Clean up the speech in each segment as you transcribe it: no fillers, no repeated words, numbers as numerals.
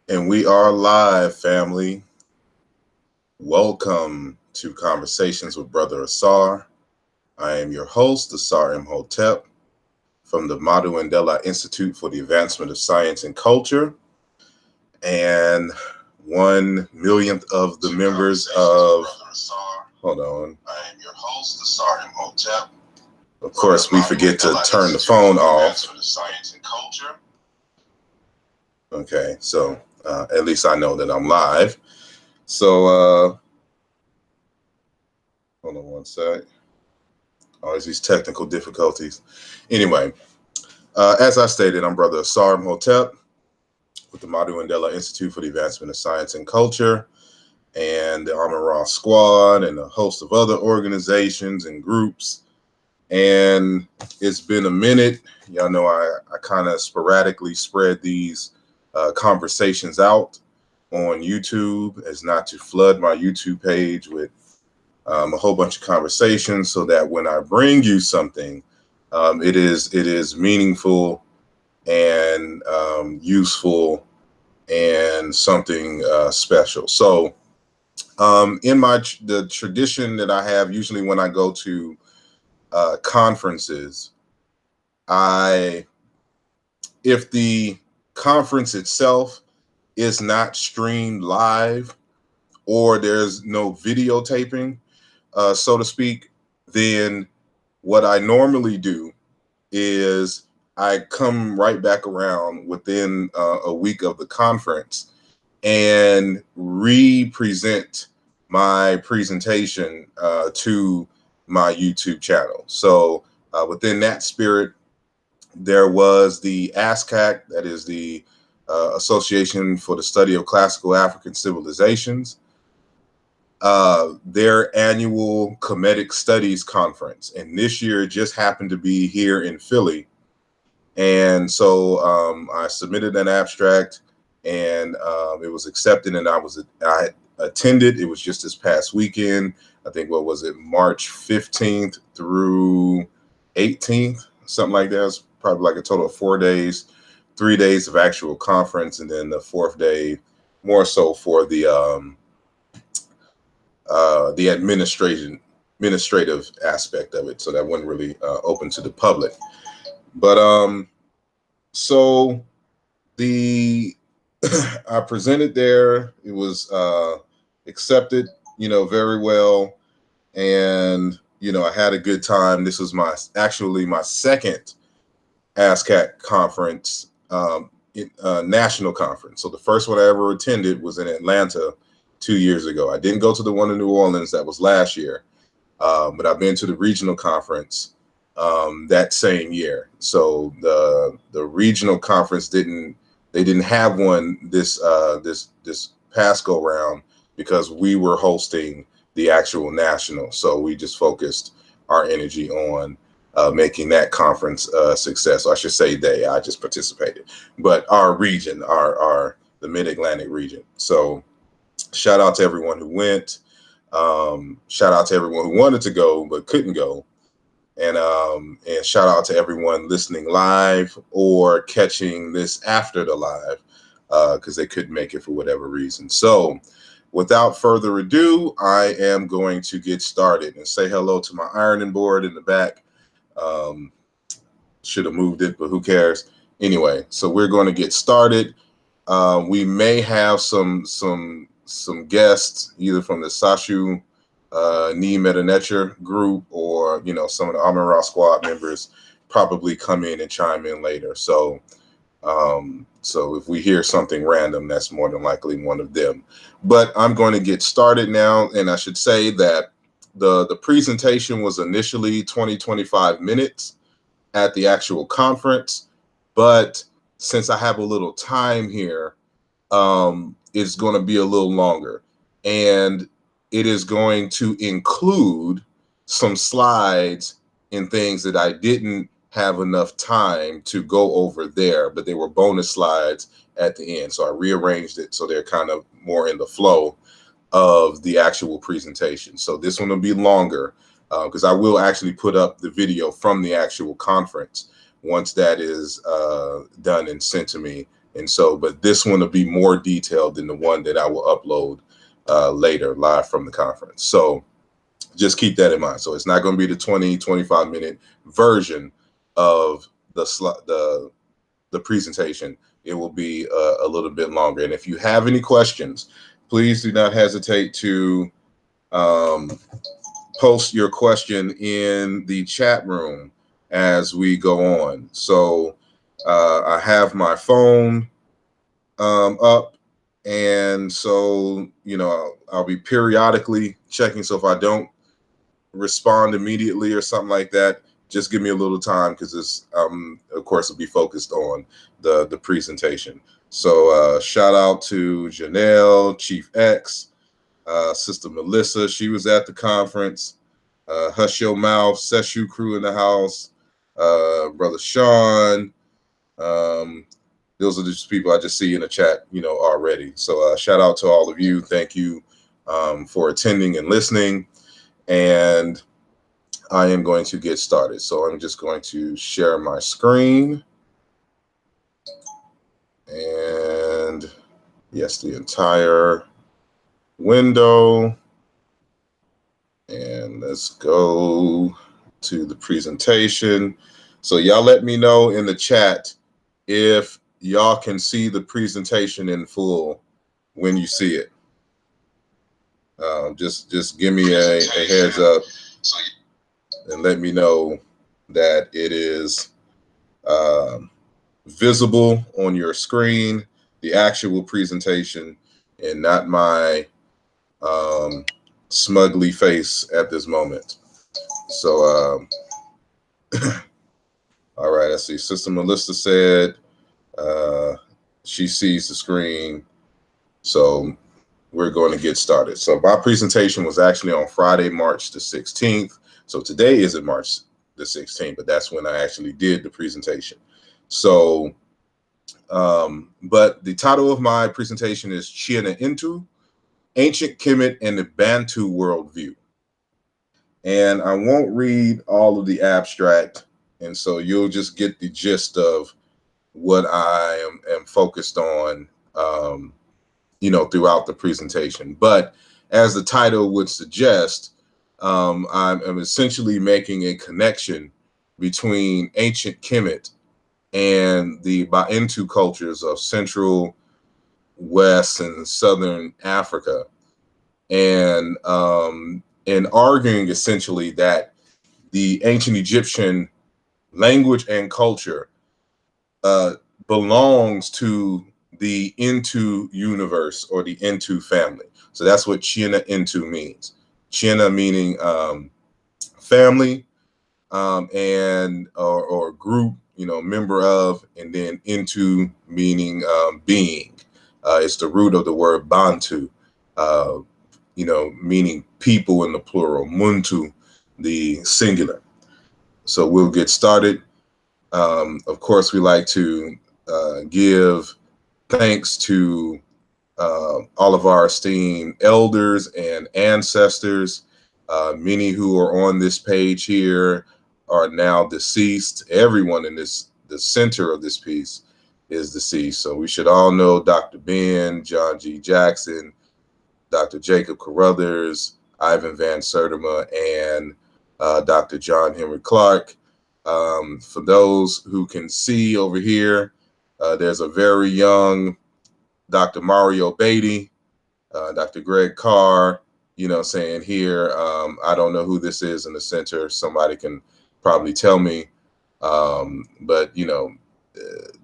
And we are live, family. Welcome to Conversations with Brother Asar. I am your host, Asar Imhotep, from the Bantu Institute for the Advancement of Science and Culture, and 1 millionth of the members of. Hold on. I am your host, Asar Imhotep. Of course, we forget to turn the phone off. Okay, so at least I know that I'm live. So, hold on one sec. Always these technical difficulties. Anyway, as I stated, I'm Brother Asar Imhotep with the Bantu Institute for the Advancement of Science and Culture, and the Armor Raw Squad, and a host of other organizations and groups. And it's been a minute. Y'all know I kind of sporadically spread these conversations out on YouTube as not to flood my YouTube page with a whole bunch of conversations, so that when I bring you something, it is meaningful and useful and something special. So in the tradition that I have, usually when I go to conferences, if the conference itself is not streamed live or there's no videotaping, so to speak, then what I normally do is I come right back around within a week of the conference and re-present my presentation to my YouTube channel. So within that spirit, there was the ASCAC, that is the Association for the Study of Classical African Civilizations, their annual Kemetic Studies Conference. And this year it just happened to be here in Philly. And so I submitted an abstract, and it was accepted, and I attended. It was just this past weekend. I think, what was it, March 15th through 18th, something like that. It's probably like a total of 4 days, 3 days of actual conference, and then the fourth day more so for the administrative aspect of it. So that wasn't really open to the public. But so I presented there. It was accepted, very well, and I had a good time. This was actually my second ASCAC conference, national conference. So the first one I ever attended was in Atlanta 2 years ago. I didn't go to the one in New Orleans. That was last year, but I've been to the regional conference that same year. So the regional conference didn't have one this past go round because we were hosting the actual national. So we just focused our energy on making that conference a success. I should say I just participated, but our region, the Mid-Atlantic region. So shout out to everyone who went. Shout out to everyone who wanted to go but couldn't go. And shout out to everyone listening live or catching this after the live because they couldn't make it for whatever reason. So without further ado, I am going to get started and say hello to my ironing board in the back. Should have moved it, but who cares? Anyway, so we're going to get started. We may have some guests either from the Sashu Ni Meta group or some of the Amara squad members probably come in and chime in later. So if we hear something random, that's more than likely one of them. But I'm going to get started now, and I should say that the presentation was initially 25 minutes at the actual conference, but since I have a little time here, it's going to be a little longer, and it is going to include some slides and things that I didn't have enough time to go over there, but they were bonus slides at the end. So I rearranged it so they're kind of more in the flow of the actual presentation. So this one will be longer because I will actually put up the video from the actual conference once that is done and sent to me And so, but this one will be more detailed than the one that I will upload later live from the conference. So just keep that in mind. So it's not going to be the 25 minute version of the presentation. It will be a little bit longer. And if you have any questions, please do not hesitate to post your question in the chat room as we go on. So I have my phone up, and so I'll be periodically checking. So if I don't respond immediately or something like that, just give me a little time, because this of course will be focused on the presentation. So shout out to Janelle, Chief X, Sister Melissa, she was at the conference. Hush Your Mouth, Seshu crew in the house, Brother Sean. Those are just people I just see in the chat, already. So shout out to all of you. Thank you for attending and listening. And I am going to get started. So I'm just going to share my screen. And yes, the entire window. And let's go to the presentation. So y'all let me know in the chat if y'all can see the presentation in full when you see it. Just give me a heads up and let me know that it is visible on your screen, the actual presentation, and not my smugly face at this moment. So all right, I see Sister Melissa said she sees the screen. So we're going to get started. So my presentation was actually on Friday, March the 16th. So today isn't March the 16th, but that's when I actually did the presentation. So, but the title of my presentation is Cyena-Ntu, Ancient Kemet and the Bantu Worldview. And I won't read all of the abstract, and so you'll just get the gist of what I am focused on, throughout the presentation. But as the title would suggest, I'm essentially making a connection between ancient Kemet and the Bantu cultures of Central, West, and Southern Africa, and arguing essentially that the ancient Egyptian language and culture belongs to the Ntu universe, or the Ntu family. So that's what Cyena-Ntu means. Cyena meaning family, and or group, member of, and then Ntu meaning being. It's the root of the word Bantu, meaning people in the plural, Muntu, the singular. So we'll get started. Of course, we like to give thanks to all of our esteemed elders and ancestors. Many who are on this page here are now deceased. Everyone in the center of this piece is deceased. So we should all know Dr. Ben, John G. Jackson, Dr. Jacob Carruthers, Ivan Van Sertima, and Dr. John Henry Clark. For those who can see over here, there's a very young Dr. Mario Beatty, Dr. Greg Carr, saying here, I don't know who this is in the center. Somebody can probably tell me. But,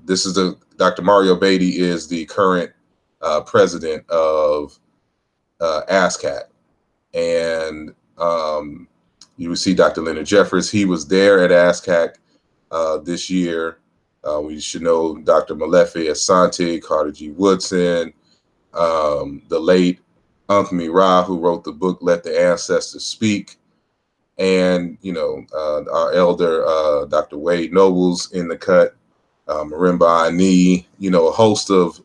this is Dr. Mario Beatty is the current president of ASCAC. And you will see Dr. Leonard Jeffers. He was there at ASCAC this year. We should know Dr. Malefe Asante, Carter G. Woodson, the late Uncle Ra, who wrote the book Let the Ancestors Speak, and our elder Dr. Wade Nobles in the cut, Marimba Ani, a host of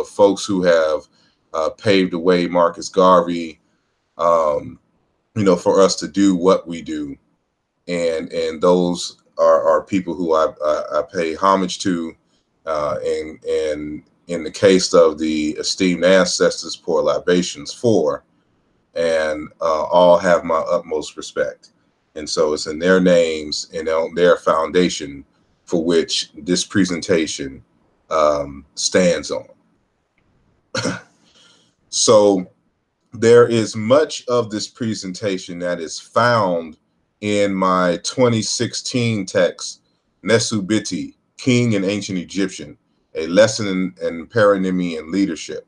folks who have paved the way, Marcus Garvey, for us to do what we do, and those are people who I pay homage to, And in the case of the esteemed ancestors, pour libations for, and all have my utmost respect. And so it's in their names and on their foundation for which this presentation stands on. So there is much of this presentation that is found in my 2016 text, Nesubiti, King in Ancient Egyptian, a lesson in paronymy and leadership.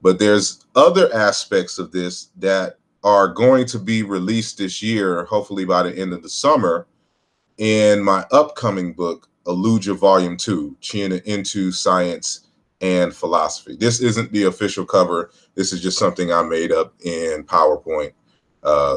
But there's other aspects of this that are going to be released this year, hopefully by the end of the summer, in my upcoming book, Alluja Volume 2, Cyena-Ntu Science and Philosophy. This isn't the official cover. This is just something I made up in PowerPoint.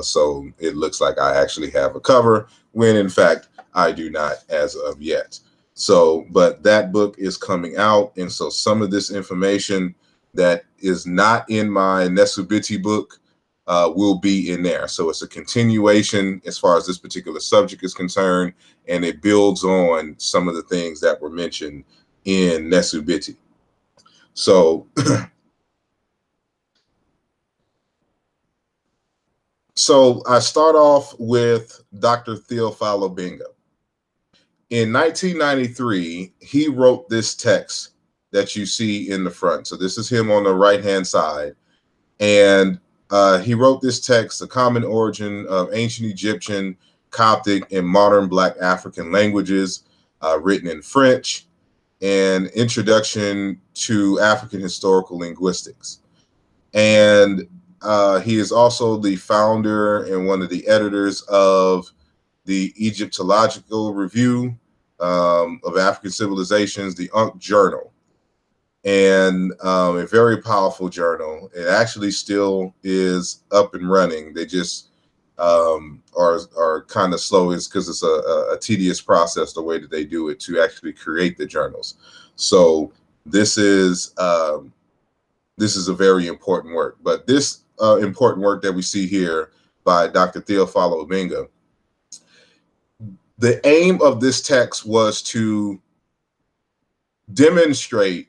So it looks like I actually have a cover, when in fact I do not as of yet. So, but that book is coming out. And so some of this information that is not in my Nesubiti book will be in there. So it's a continuation as far as this particular subject is concerned, and it builds on some of the things that were mentioned in Nesubiti. So, so I start off with Dr. Theophile Obenga. In 1993, he wrote this text that you see in the front. So this is him on the right-hand side. And he wrote this text, The Common Origin of Ancient Egyptian, Coptic, and Modern Black African Languages, written in French, and Introduction to African Historical Linguistics. And he is also the founder and one of the editors of the Egyptological Review of African Civilizations, the UNC Journal. And a very powerful journal. It actually still is up and running. They just are kind of slow, is because it's a tedious process, the way that they do it to actually create the journals. So this is a very important work. But this important work that we see here by Dr. Theophile Obenga, the aim of this text was to demonstrate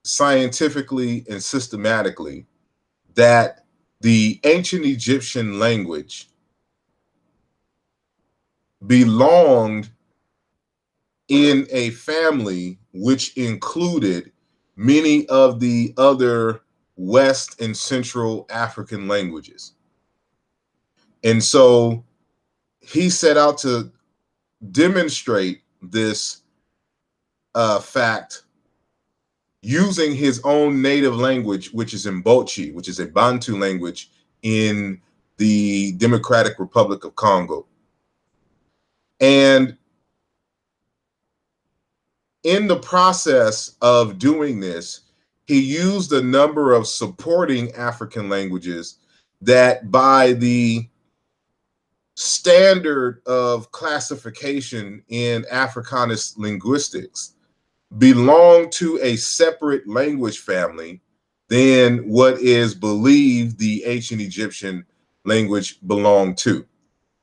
scientifically and systematically that the ancient Egyptian language belonged in a family which included many of the other West and Central African languages. And so he set out to demonstrate this fact using his own native language, which is Mbochi, which is a Bantu language in the Democratic Republic of Congo. And in the process of doing this, he used a number of supporting African languages that, by the standard of classification in Africanist linguistics, belong to a separate language family than what is believed the ancient Egyptian language belonged to.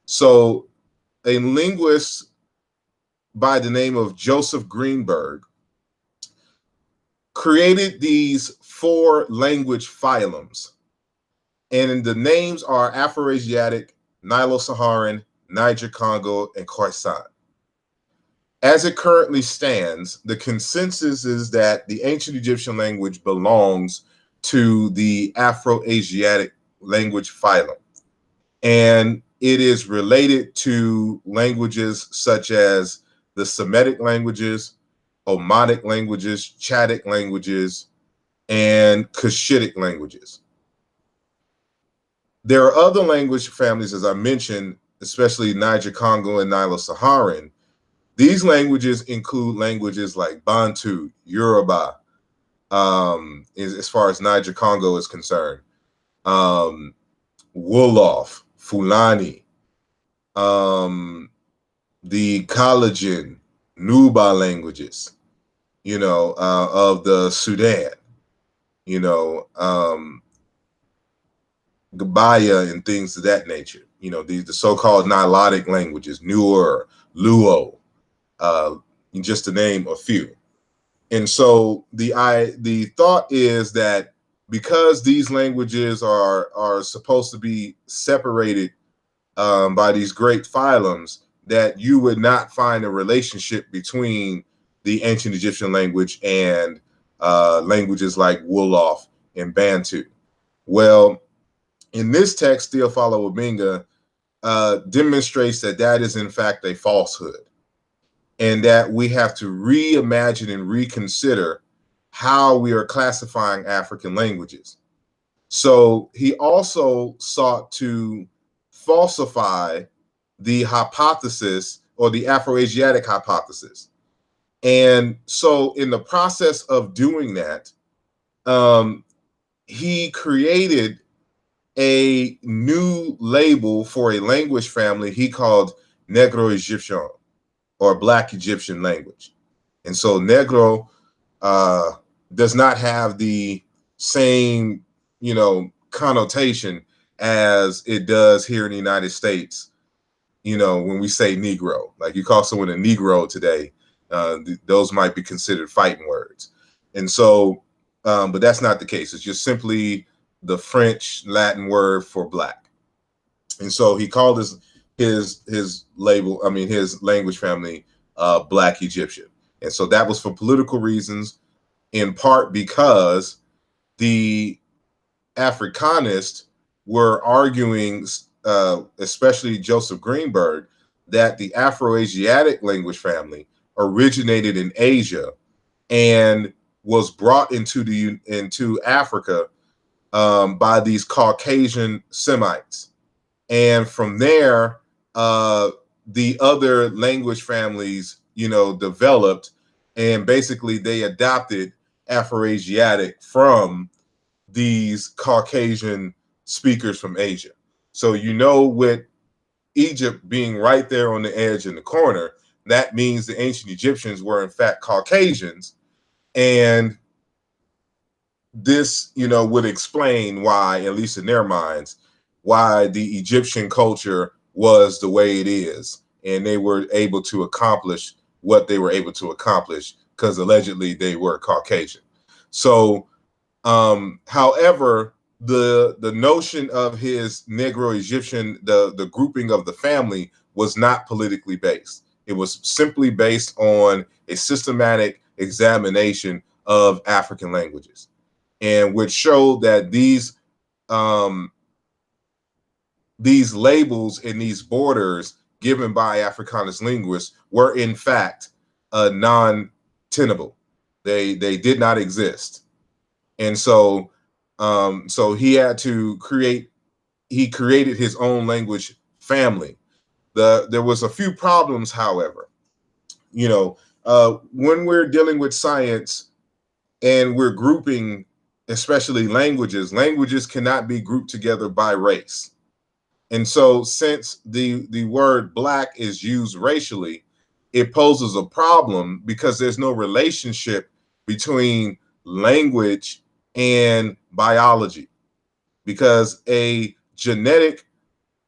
So a linguist by the name of Joseph Greenberg created these 4 language phylums, and the names are Afroasiatic, Nilo-Saharan, Niger-Congo, and Khoisan. As it currently stands, the consensus is that the ancient Egyptian language belongs to the Afroasiatic language phylum, and it is related to languages such as the Semitic languages, Omotic languages, Chadic languages, and Cushitic languages. There are other language families, as I mentioned, especially Niger-Congo and Nilo-Saharan. These languages include languages like Bantu, Yoruba, as far as Niger-Congo is concerned, Wolof, Fulani, the Kalajan, Nuba languages, of the Sudan, Gabaya and things of that nature. The so-called Nilotic languages, Nuer, Luo, just to name a few. And so the thought is that because these languages are supposed to be separated by these great phylums, that you would not find a relationship between the ancient Egyptian language and languages like Wolof and Bantu. Well, in this text, Theophilo Obenga demonstrates that that is in fact a falsehood, and that we have to reimagine and reconsider how we are classifying African languages. So he also sought to falsify the hypothesis, or the Afroasiatic hypothesis. And so in the process of doing that, he created a new label for a language family he called Negro-Egyptian, or Black Egyptian language. And so Negro does not have the same, connotation as it does here in the United States. When we say Negro, like you call someone a Negro today, those might be considered fighting words. And so, but that's not the case. It's just simply the French Latin word for black. And so he called his label, his language family, Black Egyptian. And so that was for political reasons, in part because the Africanists were arguing, especially Joseph Greenberg, that the Afroasiatic language family originated in Asia and was brought into Africa by these Caucasian Semites. And from there, the other language families, developed, and basically they adopted Afroasiatic from these Caucasian speakers from Asia. So, with Egypt being right there on the edge in the corner, that means the ancient Egyptians were in fact Caucasians. And this, would explain why, at least in their minds, why the Egyptian culture was the way it is. And they were able to accomplish what they were able to accomplish because allegedly they were Caucasian. So, however, the notion of his Negro-Egyptian, the grouping of the family, was not politically based. It was simply based on a systematic examination of African languages, and which showed that these labels and these borders given by Africanist linguists were in fact non-tenable. They did not exist. And so he had to created his own language family. There was a few problems, however. When we're dealing with science and we're grouping, especially languages cannot be grouped together by race. And so since the word black is used racially, it poses a problem because there's no relationship between language and biology, because a genetic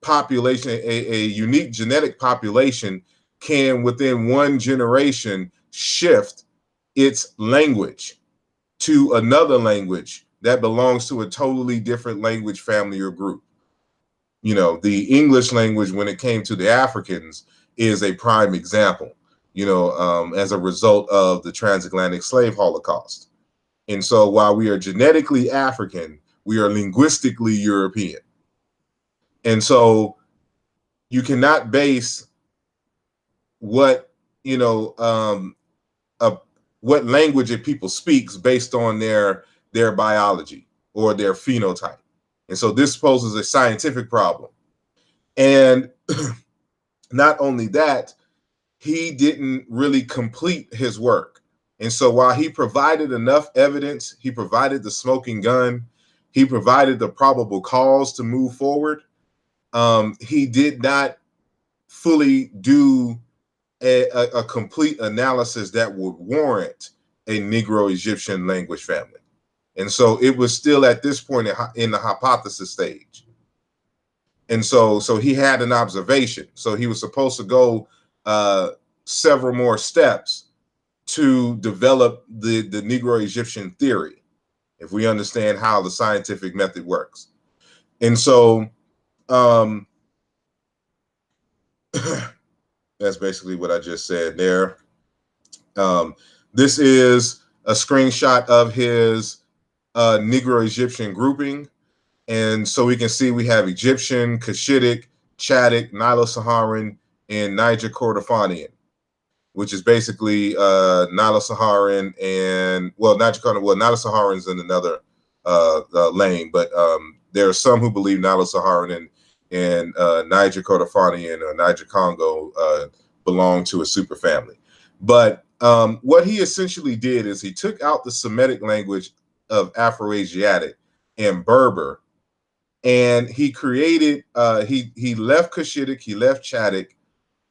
population, a unique genetic population, can within one generation shift its language to another language that belongs to a totally different language family or group. The English language, when it came to the Africans, is a prime example, as a result of the transatlantic slave holocaust. And so while we are genetically African, we are linguistically European. And so you cannot base what language that people speaks based on their biology or their phenotype. And so this poses a scientific problem. And not only that, he didn't really complete his work. And so while he provided enough evidence, he provided the smoking gun, he provided the probable cause to move forward, he did not fully do a complete analysis that would warrant a Negro-Egyptian language family. And so it was still at this point in the hypothesis stage. And so he had an observation. So he was supposed to go several more steps to develop the Negro-Egyptian theory, if we understand how the scientific method works. And so that's basically what I just said there. This is a screenshot of his Negro-Egyptian grouping. And so we can see we have Egyptian, Cushitic, Chadic, Nilo-Saharan, and Niger-Kordofanian, which is basically Nilo-Saharan and, well, Nilo-Saharan's in another lane, but there are some who believe Nilo-Saharan and Niger-Kordofanian or Niger-Congo belong to a superfamily. But what he essentially did is he took out the Semitic language of Afroasiatic and Berber, and he created, he left Cushitic, he left Chadic,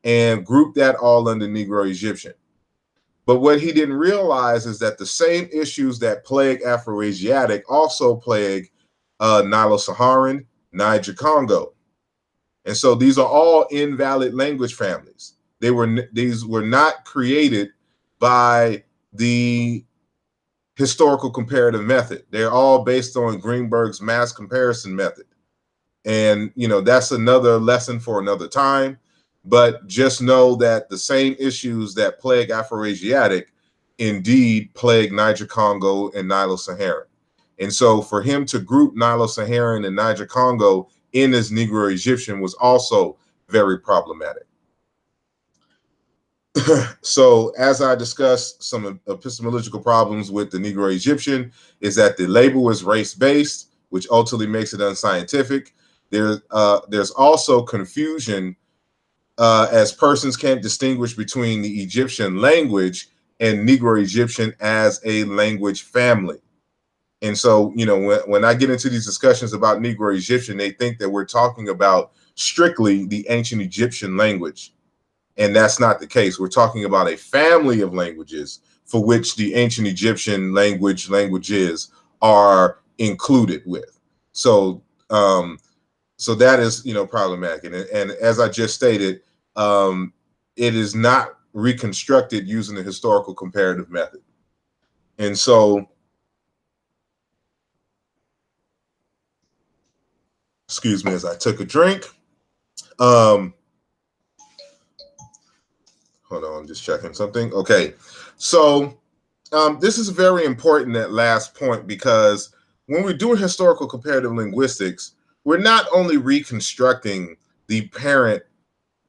and grouped that all under Negro-Egyptian. But what he didn't realize is that the same issues that plague Afroasiatic also plague Nilo-Saharan, Niger-Congo. And so these are all invalid language families. These were not created by the historical comparative method. They're all based on Greenberg's mass comparison method. And, you know, that's another lesson for another time. But just know that the same issues that plague Afroasiatic indeed plague Niger-Congo and Nilo-Saharan. And so for him to group Nilo-Saharan and Niger-Congo in as Negro-Egyptian was also very problematic. So as I discussed, some epistemological problems with the Negro-Egyptian is that the label is race-based, which ultimately makes it unscientific. There's also confusion as persons can't distinguish between the Egyptian language and Negro-Egyptian as a language family. And so, you know, when I get into these discussions about Negro-Egyptian, they think that we're talking about strictly the ancient Egyptian language. And that's not the case. We're talking about a family of languages for which the ancient Egyptian languages are included with. So, so that is, you know, problematic. And as I just stated, it is not reconstructed using the historical comparative method. And so, excuse me as I took a drink. Hold on, I'm just checking something. Okay, so this is very important, that last point, because when we're doing historical comparative linguistics, we're not only reconstructing the parent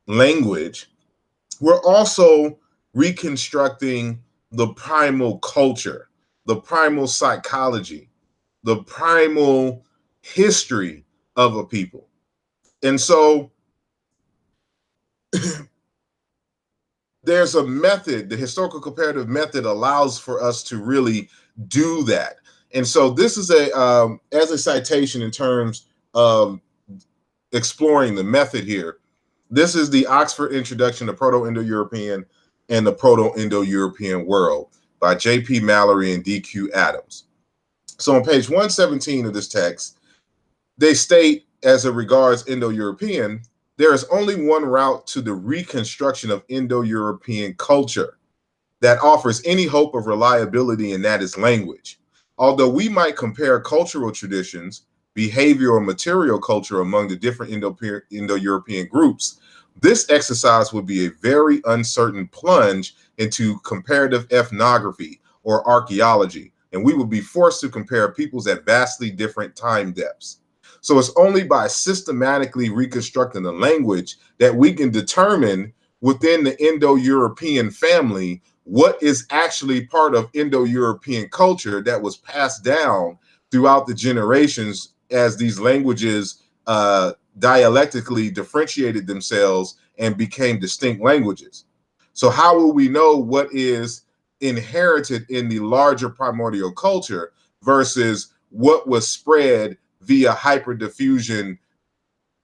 language, we're also reconstructing the primal culture, the primal psychology, the primal history of a people. And so there's a method, the historical comparative method allows for us to really do that. And so this is as a citation in terms of exploring the method here, this is the Oxford Introduction to Proto-Indo-European and the Proto-Indo-European World by J.P. Mallory and D.Q. Adams. So on page 117 of this text, they state, as it regards Indo-European, there is only one route to the reconstruction of Indo-European culture that offers any hope of reliability, and that is language. Although we might compare cultural traditions, behavior, or material culture among the different Indo-European groups, this exercise would be a very uncertain plunge into comparative ethnography or archaeology, and we would be forced to compare peoples at vastly different time depths. So it's only by systematically reconstructing the language that we can determine within the Indo-European family what is actually part of Indo-European culture that was passed down throughout the generations as these languages dialectically differentiated themselves and became distinct languages. So how will we know what is inherited in the larger primordial culture versus what was spread via hyperdiffusion,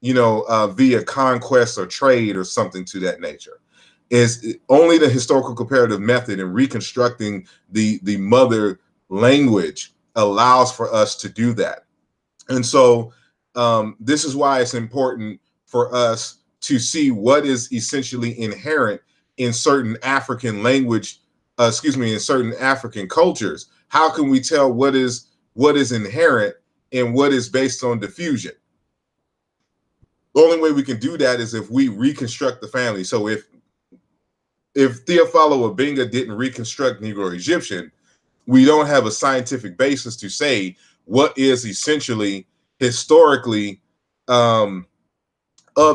you know, via conquest or trade or something to that nature? Is only the historical comparative method in reconstructing the mother language allows for us to do that. And so this is why it's important for us to see what is essentially inherent in certain African language excuse me, in certain African cultures, how can we tell what is inherent and what is based on diffusion? The only way we can do that is if we reconstruct the family. So if Theophilo Obenga didn't reconstruct Negro-Egyptian, we don't have a scientific basis to say what is essentially historically of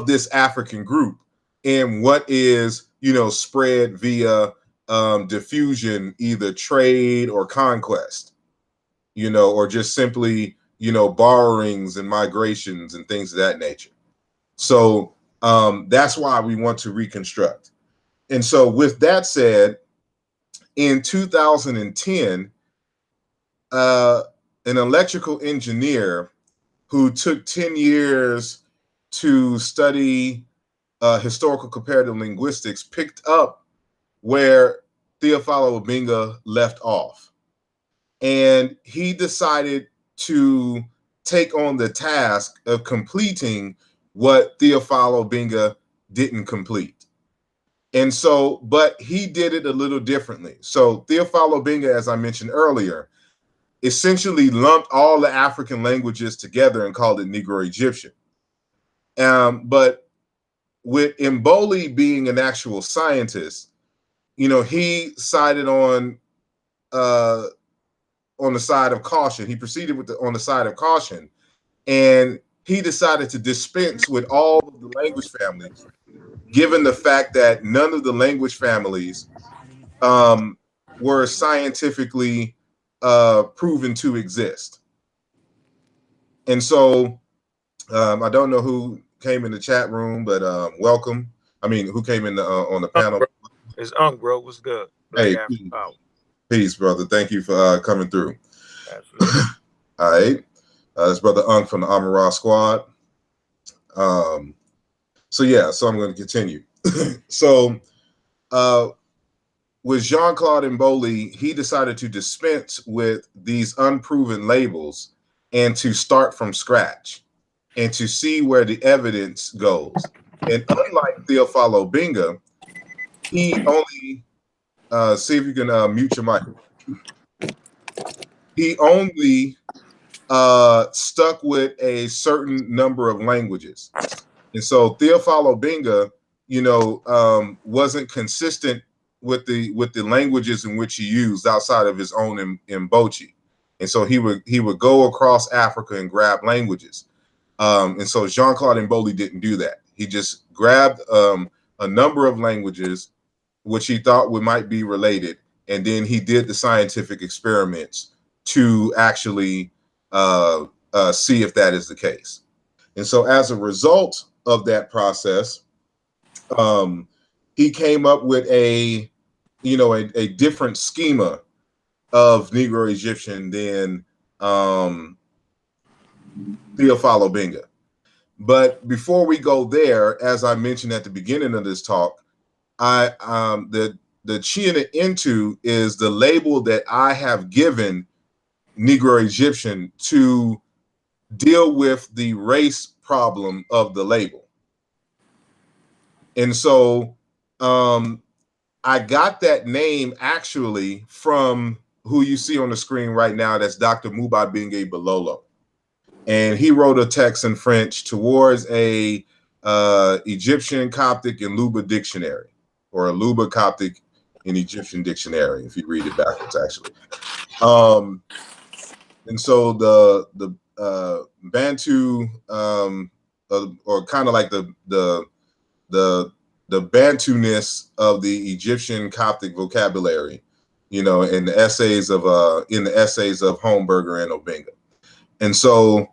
this African group and what is, you know, spread via diffusion, either trade or conquest, you know, or just simply, you know, borrowings and migrations and things of that nature. So that's why we want to reconstruct. And so with that said, in 2010, an electrical engineer who took 10 years to study historical comparative linguistics picked up where Theophilo Obenga left off. And he decided to take on the task of completing what Theophilo Obenga didn't complete. And so, but he did it a little differently. So Theophilo Obenga, as I mentioned earlier, essentially lumped all the African languages together and called it Negro-Egyptian. But with Mboli being an actual scientist, you know, he sided on the side of caution. He proceeded with on the side of caution, and he decided to dispense with all of the language families, given the fact that none of the language families were scientifically proven to exist. And so I don't know who came in the chat room, but welcome. I mean, who came in the, on the panel? It's Unk, bro. What's good? Black hey, peace, brother. Thank you for coming through. Absolutely. All right. It's Brother Unk from the Amara Squad. So yeah, so I'm going to continue. So with Jean-Claude Mboli, he decided to dispense with these unproven labels and to start from scratch and to see where the evidence goes. And unlike Theophilo Obenga, he only, see if you can mute your mic. He only stuck with a certain number of languages. And so Theophilo Obenga, you know, wasn't consistent with the languages in which he used outside of his own Mbochi. And so he would go across Africa and grab languages. And so Jean-Claude Mboli didn't do that. He just grabbed a number of languages which he thought might be related, and then he did the scientific experiments to actually see if that is the case. And so as a result of that process, he came up with a different schema of Negro-Egyptian than Theophilo Obenga. But before we go there, as I mentioned at the beginning of this talk, the Cyena-Ntu is the label that I have given Negro-Egyptian to deal with the race problem of the label. And so I got that name actually from who you see on the screen right now. That's Dr. Mubabinge Bilolo. And he wrote a text in French towards a Egyptian Coptic and Luba dictionary, or a Luba Coptic and Egyptian dictionary, if you read it backwards, actually. And so the Bantu, or kind of like the Bantu-ness of the Egyptian Coptic vocabulary, you know, in the essays of Homberger and Obenga. And so,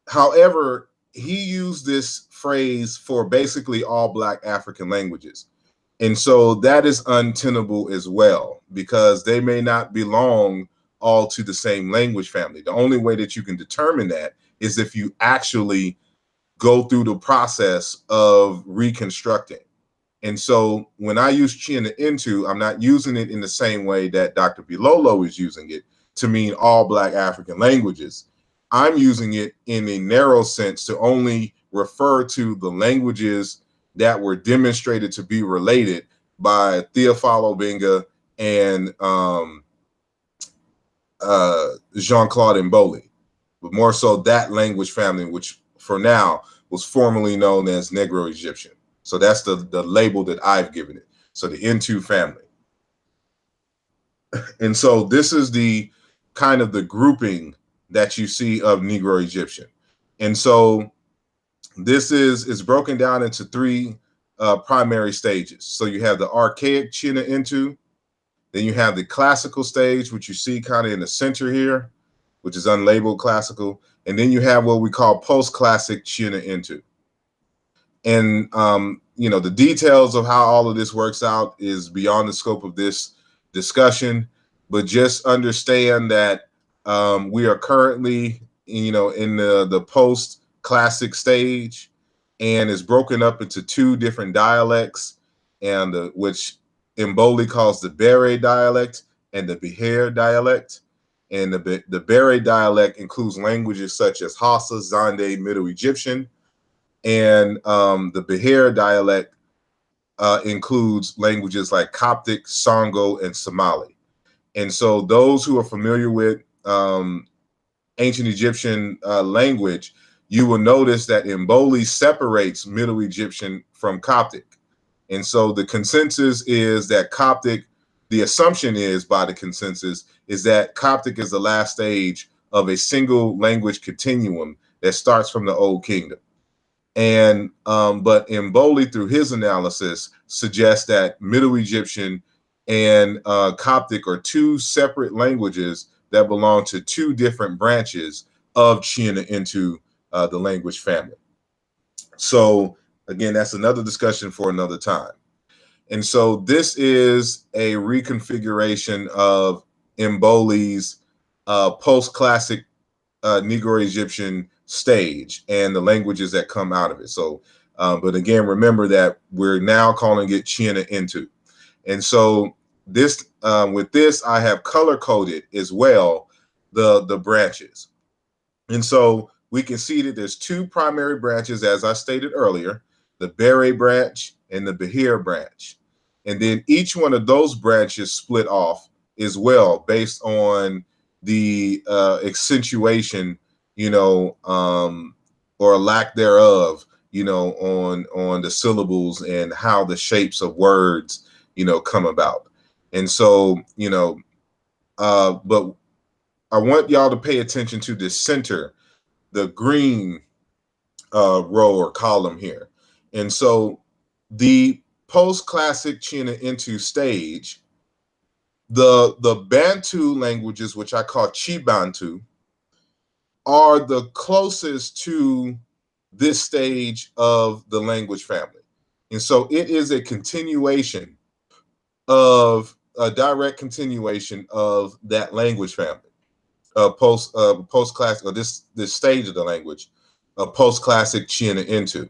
however, he used this phrase for basically all Black African languages. And so that is untenable as well, because they may not belong all to the same language family. The only way that you can determine that is if you actually go through the process of reconstructing. And so when I use Cyena-Ntu, I'm not using it in the same way that Dr. Bilolo is using it to mean all Black African languages. I'm using it in a narrow sense to only refer to the languages that were demonstrated to be related by Theophile Obenga and Jean-Claude Mboli, but more so that language family, which for now was formerly known as Negro-Egyptian. So that's the label that I've given it. So the Ntu family. And so this is the kind of the grouping that you see of Negro-Egyptian. And so this is broken down into three primary stages. So you have the archaic Cyena-Ntu, then you have the classical stage, which you see kind of in the center here, which is unlabeled classical. And then you have what we call post-classic Cyena-Ntu. And, you know, the details of how all of this works out is beyond the scope of this discussion, but just understand that we are currently, you know, in the post-classic stage, and it's broken up into two different dialects, and which Mboli calls the Bere dialect and the Beher dialect. And the Bere dialect includes languages such as Hausa, Zande, Middle Egyptian, and the Beher dialect includes languages like Coptic, Songo, and Somali. And so those who are familiar with ancient Egyptian language, you will notice that Mboli separates Middle Egyptian from Coptic. And so the consensus is that Coptic, the assumption is by the consensus, is that Coptic is the last stage of a single language continuum that starts from the Old Kingdom. And but Mboli, through his analysis, suggests that Middle Egyptian and Coptic are two separate languages that belong to two different branches of Cyena-Ntu, the language family. So again, that's another discussion for another time. And so this is a reconfiguration of Mboli's post-classic Negro-Egyptian stage and the languages that come out of it. So, but again, remember that we're now calling it Cyena-Ntu. And so this, with this, I have color coded as well the branches. And so we can see that there's two primary branches, as I stated earlier, the Bere branch and the Beher branch. And then each one of those branches split off as well based on the accentuation, you know, or lack thereof, you know, on the syllables and how the shapes of words, you know, come about. And so, you know, but I want y'all to pay attention to the center, the green row or column here. And so the post-classic Cyena-Ntu stage, the Bantu languages, which I call Chi-Bantu, are the closest to this stage of the language family. And so it is a continuation of a direct continuation of that language family. Post-classic, or this stage of the language, post-classic Cyena-Ntu.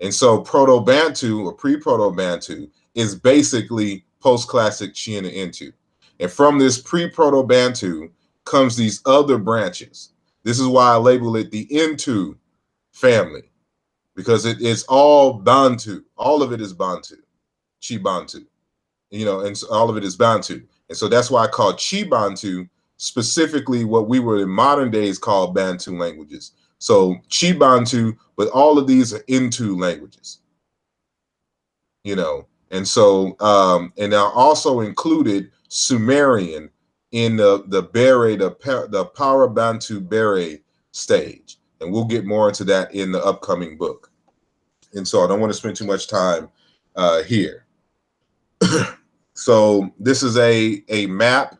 And so Proto-Bantu or pre-Proto-Bantu is basically post-classic Cyena-Ntu. And from this pre-Proto-Bantu comes these other branches. This is why I label it the Ntu family, because it's all Bantu. All of it is Bantu, Chi-Bantu, you know, and so all of it is Bantu. And so that's why I call Chi-Bantu specifically what we would in modern days call Bantu languages. So Chi-Bantu, but all of these are Ntu languages, you know. And so, and I also included Sumerian in the Bere, the Para-Bantu Bere stage. And we'll get more into that in the upcoming book. And so I don't want to spend too much time here. So this is a map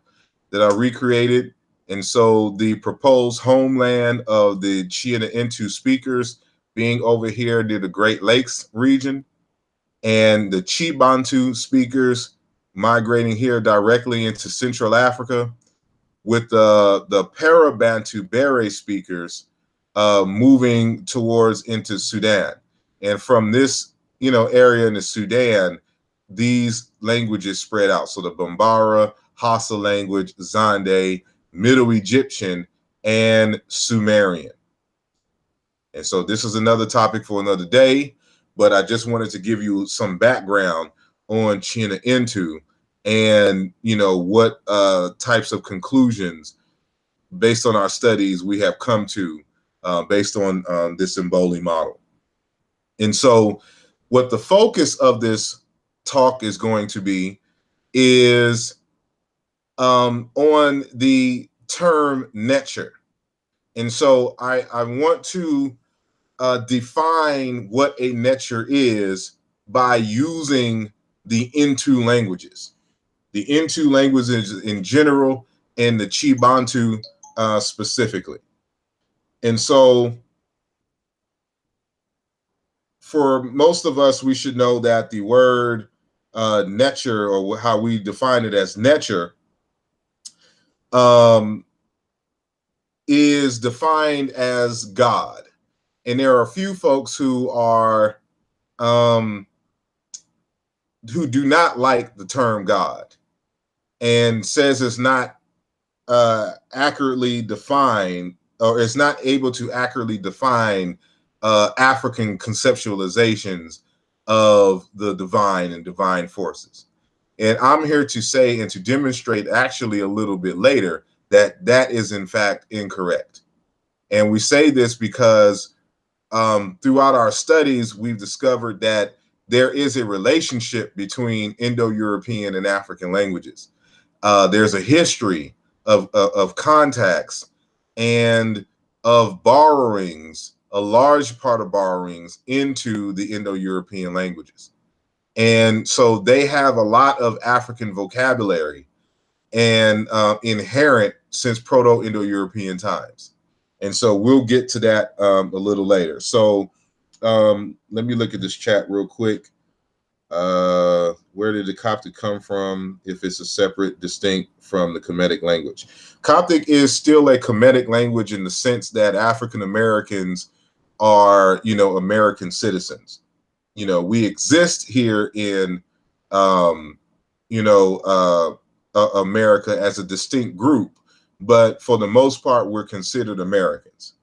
that I recreated. And so the proposed homeland of the Cyena-Ntu speakers being over here near the Great Lakes region, and the Chi-Bantu speakers migrating here directly into Central Africa, with the Para-Bantu Bere speakers moving towards into Sudan. And from this, you know, area in the Sudan, these languages spread out. So the Bambara, Hausa language, Zande, Middle Egyptian, and Sumerian. And so this is another topic for another day, but I just wanted to give you some background on Cyena-Ntu and, you know, what types of conclusions based on our studies we have come to based on this Mboli model. And so what the focus of this talk is going to be is on the term nTr. And so I want to define what a nTr is by using the Ntu languages. The Ntu languages in general and the Bantu specifically. And so for most of us, we should know that the word nTr, or how we define it as nTr, is defined as God. And there are a few folks who are who do not like the term God and says it's not accurately defined, or it's not able to accurately define African conceptualizations of the divine and divine forces. And I'm here to say and to demonstrate actually a little bit later that that is in fact incorrect. And we say this because throughout our studies, we've discovered that there is a relationship between Indo-European and African languages. There's a history of contacts and of borrowings, a large part of borrowings into the Indo-European languages. And so they have a lot of African vocabulary and inherent since Proto-Indo-European times. And so we'll get to that a little later. So let me look at this chat real quick. Where did the Coptic come from if it's a separate, distinct from the Kemetic language? Coptic is still a Kemetic language in the sense that African Americans are, you know, American citizens. You know, we exist here in, you know, America as a distinct group, but for the most part, we're considered Americans.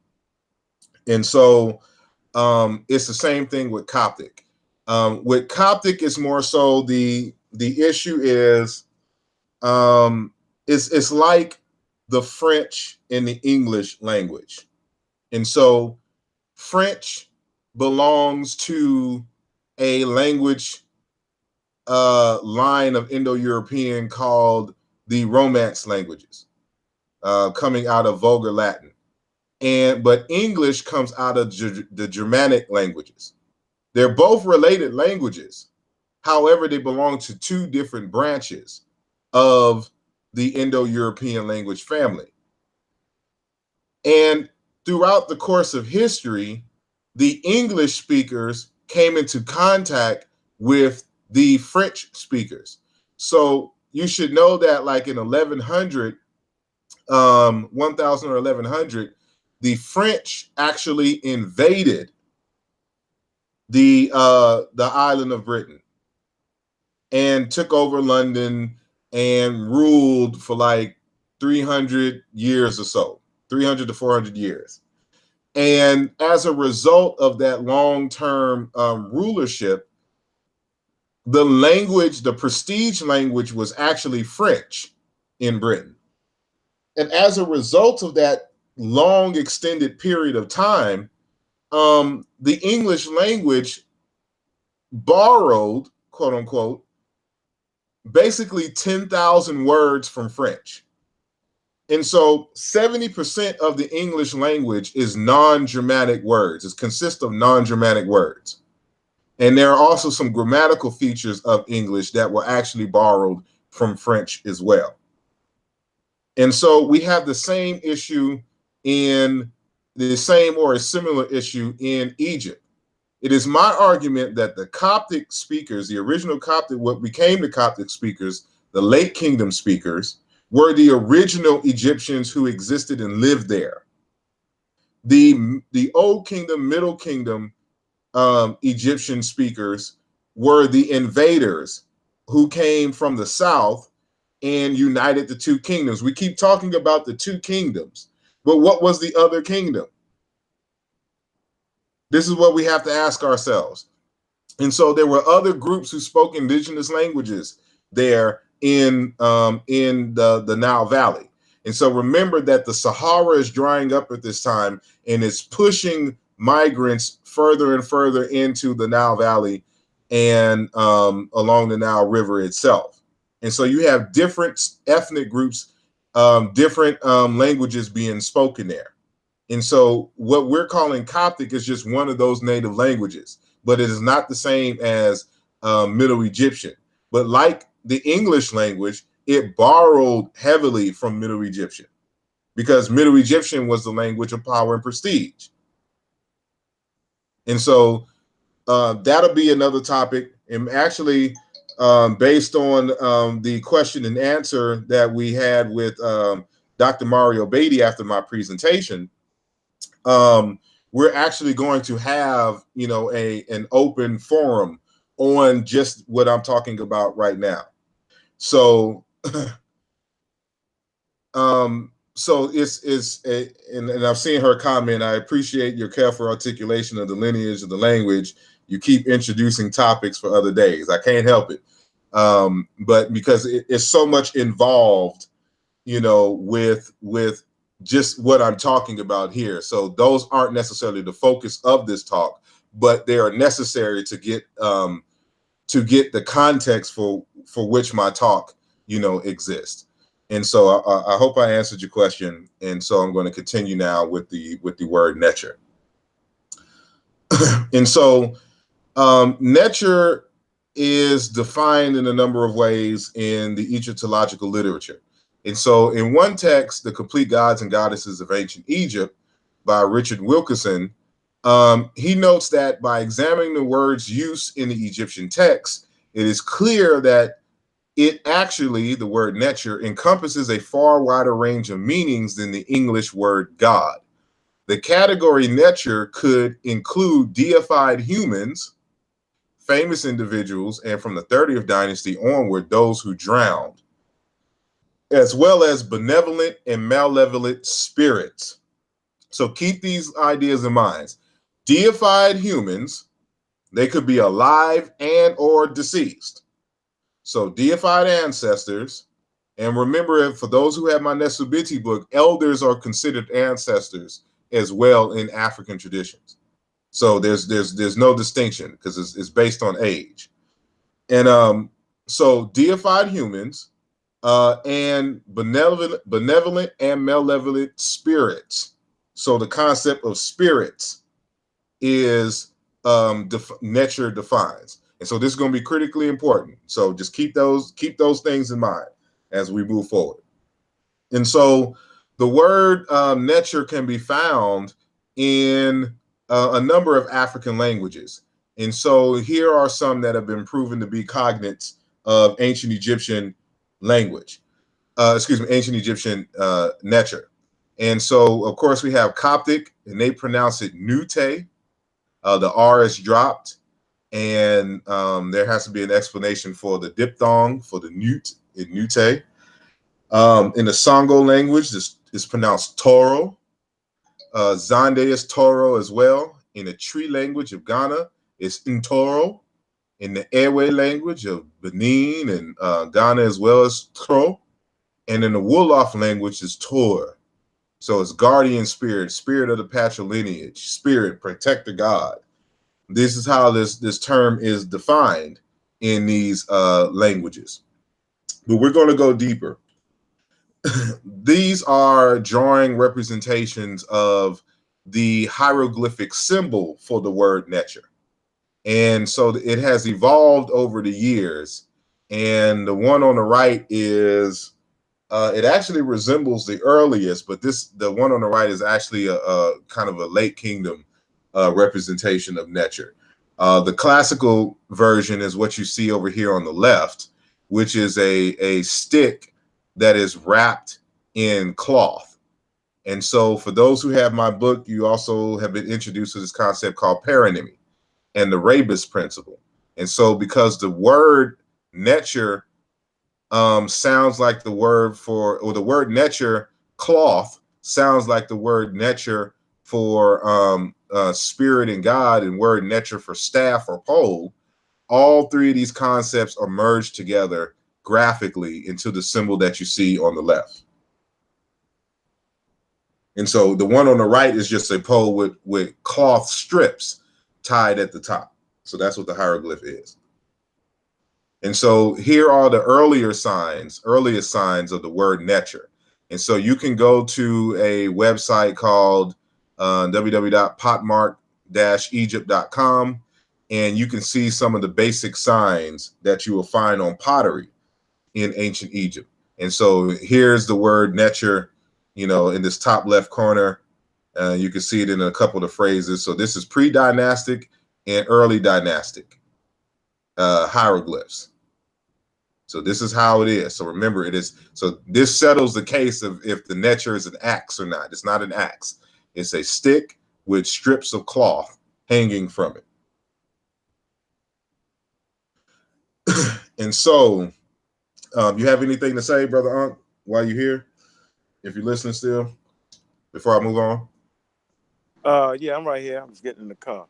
And so it's the same thing with Coptic. With Coptic, it's more so the issue is it's like the French and the English language. And so French belongs to a language line of Indo-European called the Romance languages, coming out of Vulgar Latin. But English comes out of the Germanic languages. They're both related languages. However, they belong to two different branches of the Indo-European language family. And throughout the course of history, the English speakers came into contact with the French speakers. So you should know that like in 1000 or 1100, the French actually invaded the island of Britain and took over London and ruled for like 300 years or so, 300 to 400 years. And as a result of that long-term rulership, the language, the prestige language was actually French in Britain. And as a result of that long extended period of time, the English language borrowed, quote unquote, basically 10,000 words from French. And so 70% of the English language is non-Germanic words. It consists of non-Germanic words. And there are also some grammatical features of English that were actually borrowed from French as well. And so we have the same issue in the same or a similar issue in Egypt. It is my argument that the Coptic speakers, the original Coptic, what became the Coptic speakers, the Late Kingdom speakers, were the original Egyptians who existed and lived there. The Old Kingdom, Middle Kingdom Egyptian speakers were the invaders who came from the south and united the two kingdoms. We keep talking about the two kingdoms, but what was the other kingdom? This is what we have to ask ourselves. And so there were other groups who spoke indigenous languages there in the Nile Valley. And so remember that the Sahara is drying up at this time, and it's pushing migrants further and further into the Nile Valley and along the Nile River itself. And so you have different ethnic groups, different languages being spoken there. And so what we're calling Coptic is just one of those native languages, but it is not the same as Middle Egyptian. But like the English language, it borrowed heavily from Middle Egyptian because Middle Egyptian was the language of power and prestige. And so that'll be another topic. And actually, based on the question and answer that we had with Dr. Mario Beatty after my presentation, we're actually going to have, you know, an open forum on just what I'm talking about right now. So, so and I've seen her comment. I appreciate your careful articulation of the lineage of the language. You keep introducing topics for other days. I can't help it, but because it's so much involved, you know, with just what I'm talking about here. So those aren't necessarily the focus of this talk, but they are necessary to get the context for which my talk, you know, exists. And so I hope I answered your question. And so I'm going to continue now with the word nature. And so nature is defined in a number of ways in the Egyptological literature. And so in one text, The Complete Gods and Goddesses of Ancient Egypt by Richard Wilkinson, he notes that by examining the word's use in the Egyptian text, it is clear that it actually, the word nature, encompasses a far wider range of meanings than the English word God. The category nature could include deified humans, famous individuals, and from the 30th dynasty onward, those who drowned, as well as benevolent and malevolent spirits. So keep these ideas in mind. Deified humans, they could be alive and or deceased. So deified ancestors, and remember, for those who have my Nesubiti book, elders are considered ancestors as well in African traditions. So there's no distinction because it's based on age. And so deified humans, and benevolent and malevolent spirits. So the concept of spirits is nature defines, and so this is going to be critically important. So just keep those things in mind as we move forward. And so the word nature can be found in a number of African languages, and so here are some that have been proven to be cognates of ancient Egyptian language. Ancient Egyptian nature. And so, of course, we have Coptic, and they pronounce it Nute. The R is dropped, and there has to be an explanation for the diphthong for the newt in Nute. In the Songo language, this is pronounced Toro. Zande is Toro as well. In the Tree language of Ghana, it's Ntoro. In the Ewe language of Benin and Ghana as well as Tro. And in the Wolof language is Tor. So it's guardian spirit, spirit of the patrilineage, spirit, protector God. This is how this term is defined in these languages. But we're going to go deeper. These are drawing representations of the hieroglyphic symbol for the word nature. And so it has evolved over the years. And the one on the right is it actually resembles the earliest, but the one on the right is actually a kind of a late kingdom representation of nature. The classical version is what you see over here on the left, which is a stick that is wrapped in cloth. And so for those who have my book, you also have been introduced to this concept called paronymy and the rebus principle. And so because the word nature sounds like the word or the word nature, cloth, sounds like the word nature for spirit and God, and word nature for staff or pole. all three of these concepts are merged together graphically into the symbol that you see on the left. And so the one on the right is just a pole with cloth strips tied at the top. So that's what the hieroglyph is. And so here are the earliest signs of the word nTr. And so you can go to a website called www.potmark-egypt.com, and you can see some of the basic signs that you will find on pottery in ancient Egypt. And so here's the word nTr, in this top left corner. You can see it in a couple of the phrases. So this is pre-dynastic and early dynastic hieroglyphs. So this is how it is. So remember, it is. So this settles the case of if the nTr is an axe or not. It's not an axe. It's a stick with strips of cloth hanging from it. And so, you have anything to say, Brother Unc, while you're here? If you're listening still, before I move on. Yeah, I'm right here. I'm just getting in the car.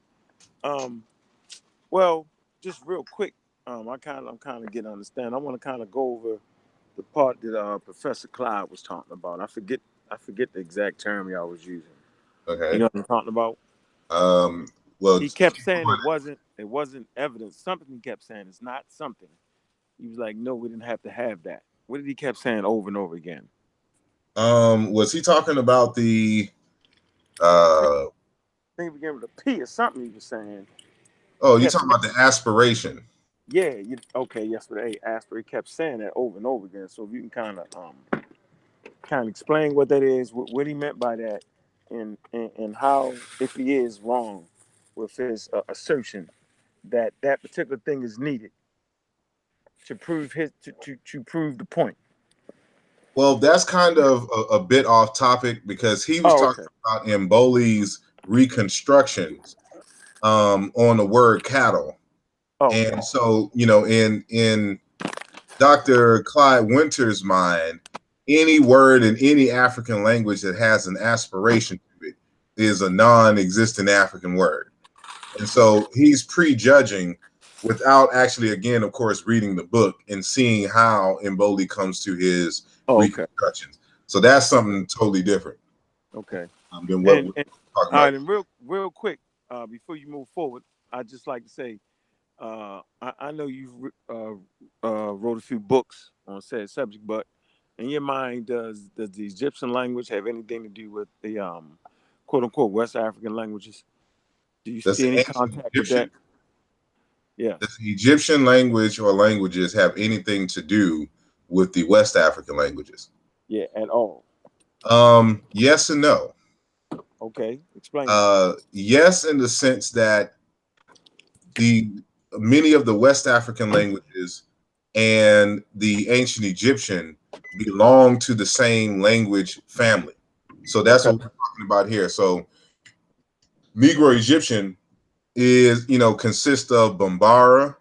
Well, just real quick, I'm kind of getting understand. I want to kind of go over the part that Professor Clyde was talking about. I forget the exact term y'all was using. Okay. You know what I'm talking about? Well, he kept saying it wasn't evidence. Something he kept saying it's not something. He was like, no, we didn't have to have that. What did he kept saying over and over again? Was he talking about the I think we gave him the P or something he was saying. Oh, you talking about the aspiration? Yeah, okay, yesterday Asper he kept saying that over and over again. So if you can kind of explain what that is, what he meant by that, and how, if he is wrong with his assertion that that particular thing is needed to prove to prove the point. Well, that's kind of a bit off topic because he was talking about Mboli's reconstructions on the word cattle. And so, in Dr. Clyde Winter's mind, any word in any African language that has an aspiration to it is a non-existent African word. And so he's prejudging without actually, again, of course, reading the book and seeing how Mboli comes to his reconstructions. So that's something totally different. Okay. Than what we're talking about. All right, and real quick, before you move forward, I'd just like to say, I know you wrote a few books on said subject, but in your mind, does the Egyptian language have anything to do with the quote unquote West African languages? Do you see any contact with that? Yeah. Does the Egyptian language or languages have anything to do with the West African languages? Yeah, at all. Yes and no. Okay, explain. Yes, in the sense that many of the West African languages and the ancient Egyptian belong to the same language family. So that's what we're talking about here. So Negro-Egyptian is, consists of Bambara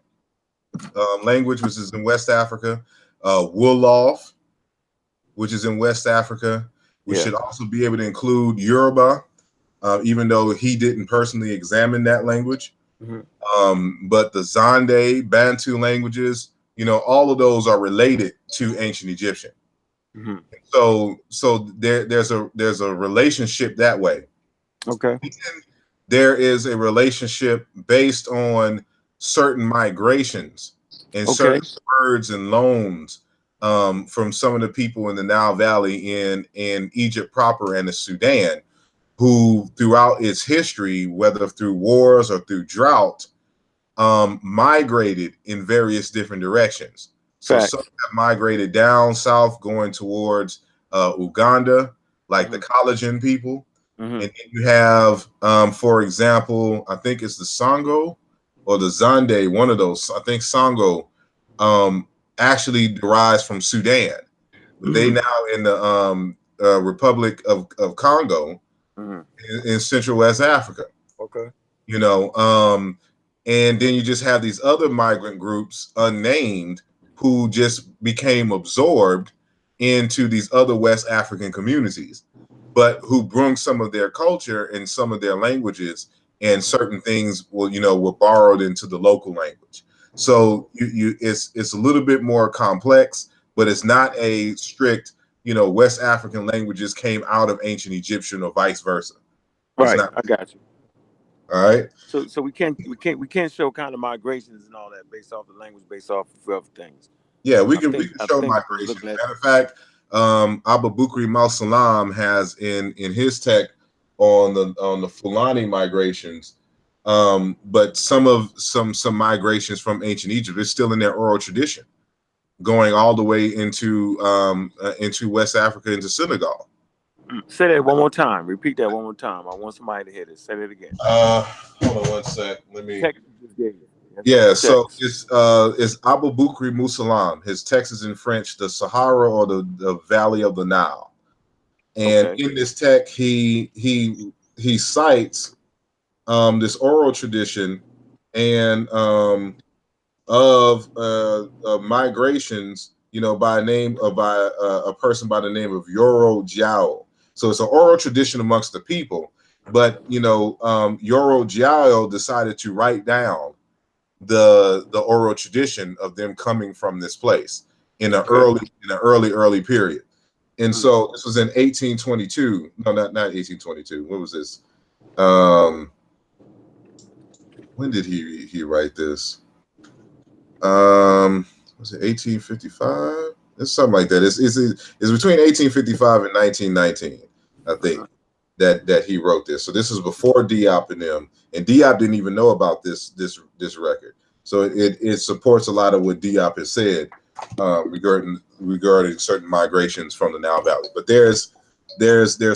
language, which is in West Africa, Wolof, which is in West Africa. We should also be able to include Yoruba, even though he didn't personally examine that language. But the Zande, Bantu languages, all of those are related to ancient Egyptian. So there's a relationship that way. Okay. And there is a relationship based on certain migrations and certain words and loans from some of the people in the Nile Valley in Egypt proper and the Sudan, who throughout its history, whether through wars or through drought, migrated in various different directions. So some have migrated down south, going towards Uganda, like the Collagen people. And then you have, for example, I think it's the Sango or the Zande, one of those. I think Sango actually derives from Sudan. But they now in the Republic of Congo in Central West Africa. Okay. And then you just have these other migrant groups, unnamed, who just became absorbed into these other West African communities, but who bring some of their culture and some of their languages, and certain things were borrowed into the local language. So it's a little bit more complex, but it's not a strict, West African languages came out of ancient Egyptian or vice versa. It's Right. not. I got you. All right. So we can't show kind of migrations and all that based off the language, based off of other things. Yeah, we I can think I show think I was migration. looking at. Matter of fact, Abu Bakr Mal-Salam has in his tech on the Fulani migrations, but some migrations from ancient Egypt is still in their oral tradition, going all the way into West Africa, into Senegal. Say that one more time. Repeat that one more time. I want somebody to hear this. Say it again. Hold on one sec. Let me. Text you just gave you. Yeah, so Text. it's Abu Bakr Musalam. His text is in French, the Sahara or the Valley of the Nile. And Okay. in this text, he cites this oral tradition and of migrations, by a person by the name of Yoro Jiao. So it's an oral tradition amongst the people, but Yoro Jiao decided to write down the oral tradition of them coming from this place in an early period. And so this was in 1822. No, not 1822. What was this? When did he write this? Was it 1855? It's something like that. It's between 1855 and 1919, I think, that he wrote this. So this is before Diop and them, and Diop didn't even know about this record. So it supports a lot of what Diop has said regarding certain migrations from the Nile Valley. But there's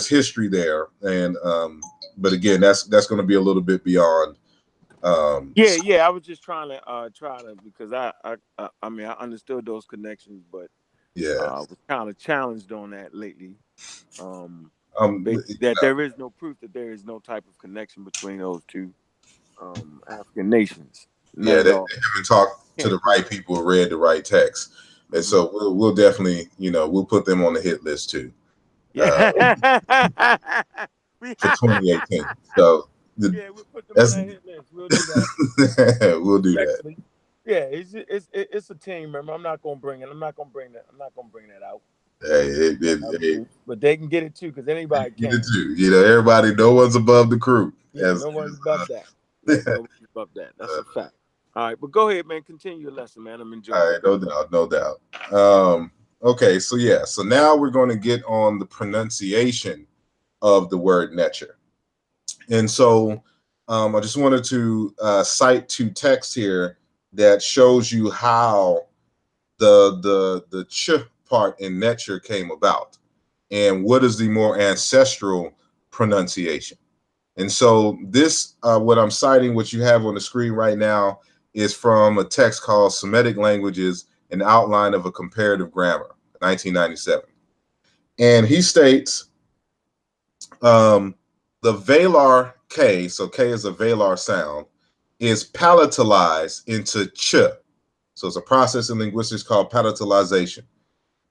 history there, and but again, that's going to be a little bit beyond. Yeah. I was just trying to because I mean I understood those connections, but Yeah. was kind of challenged on that lately. You That know, there is no proof that there is no type of connection between those two African nations. None yeah, at they all. haven't talked to Can't the prove right people who read the right text, it. and so we'll definitely, we'll put them on the hit list too Yeah. for 2018. So Yeah, we'll put them on that's that hit list. We'll do that. we'll do that. Respectfully. Yeah, it's a team. Remember, I'm not gonna bring it. I'm not gonna bring that. I'm not gonna bring that out. Hey, But they can get it too, because anybody you did can. too. Everybody, no one's above the crew. Yeah, no one's above that. Nope, no one's above that. That's a fact. All right, but go ahead, man. Continue your lesson, man. I'm enjoying all right, it. no doubt. Okay, so yeah, so now we're going to get on the pronunciation of the word nature. And so I just wanted to cite two texts here that shows you how the ch part in nature came about, and what is the more ancestral pronunciation. And so this, what I'm citing, what you have on the screen right now, is from a text called Semitic Languages, an Outline of a Comparative Grammar, 1997. And he states, the velar K, so K is a velar sound, is palatalized into ch. So it's a process in linguistics called palatalization.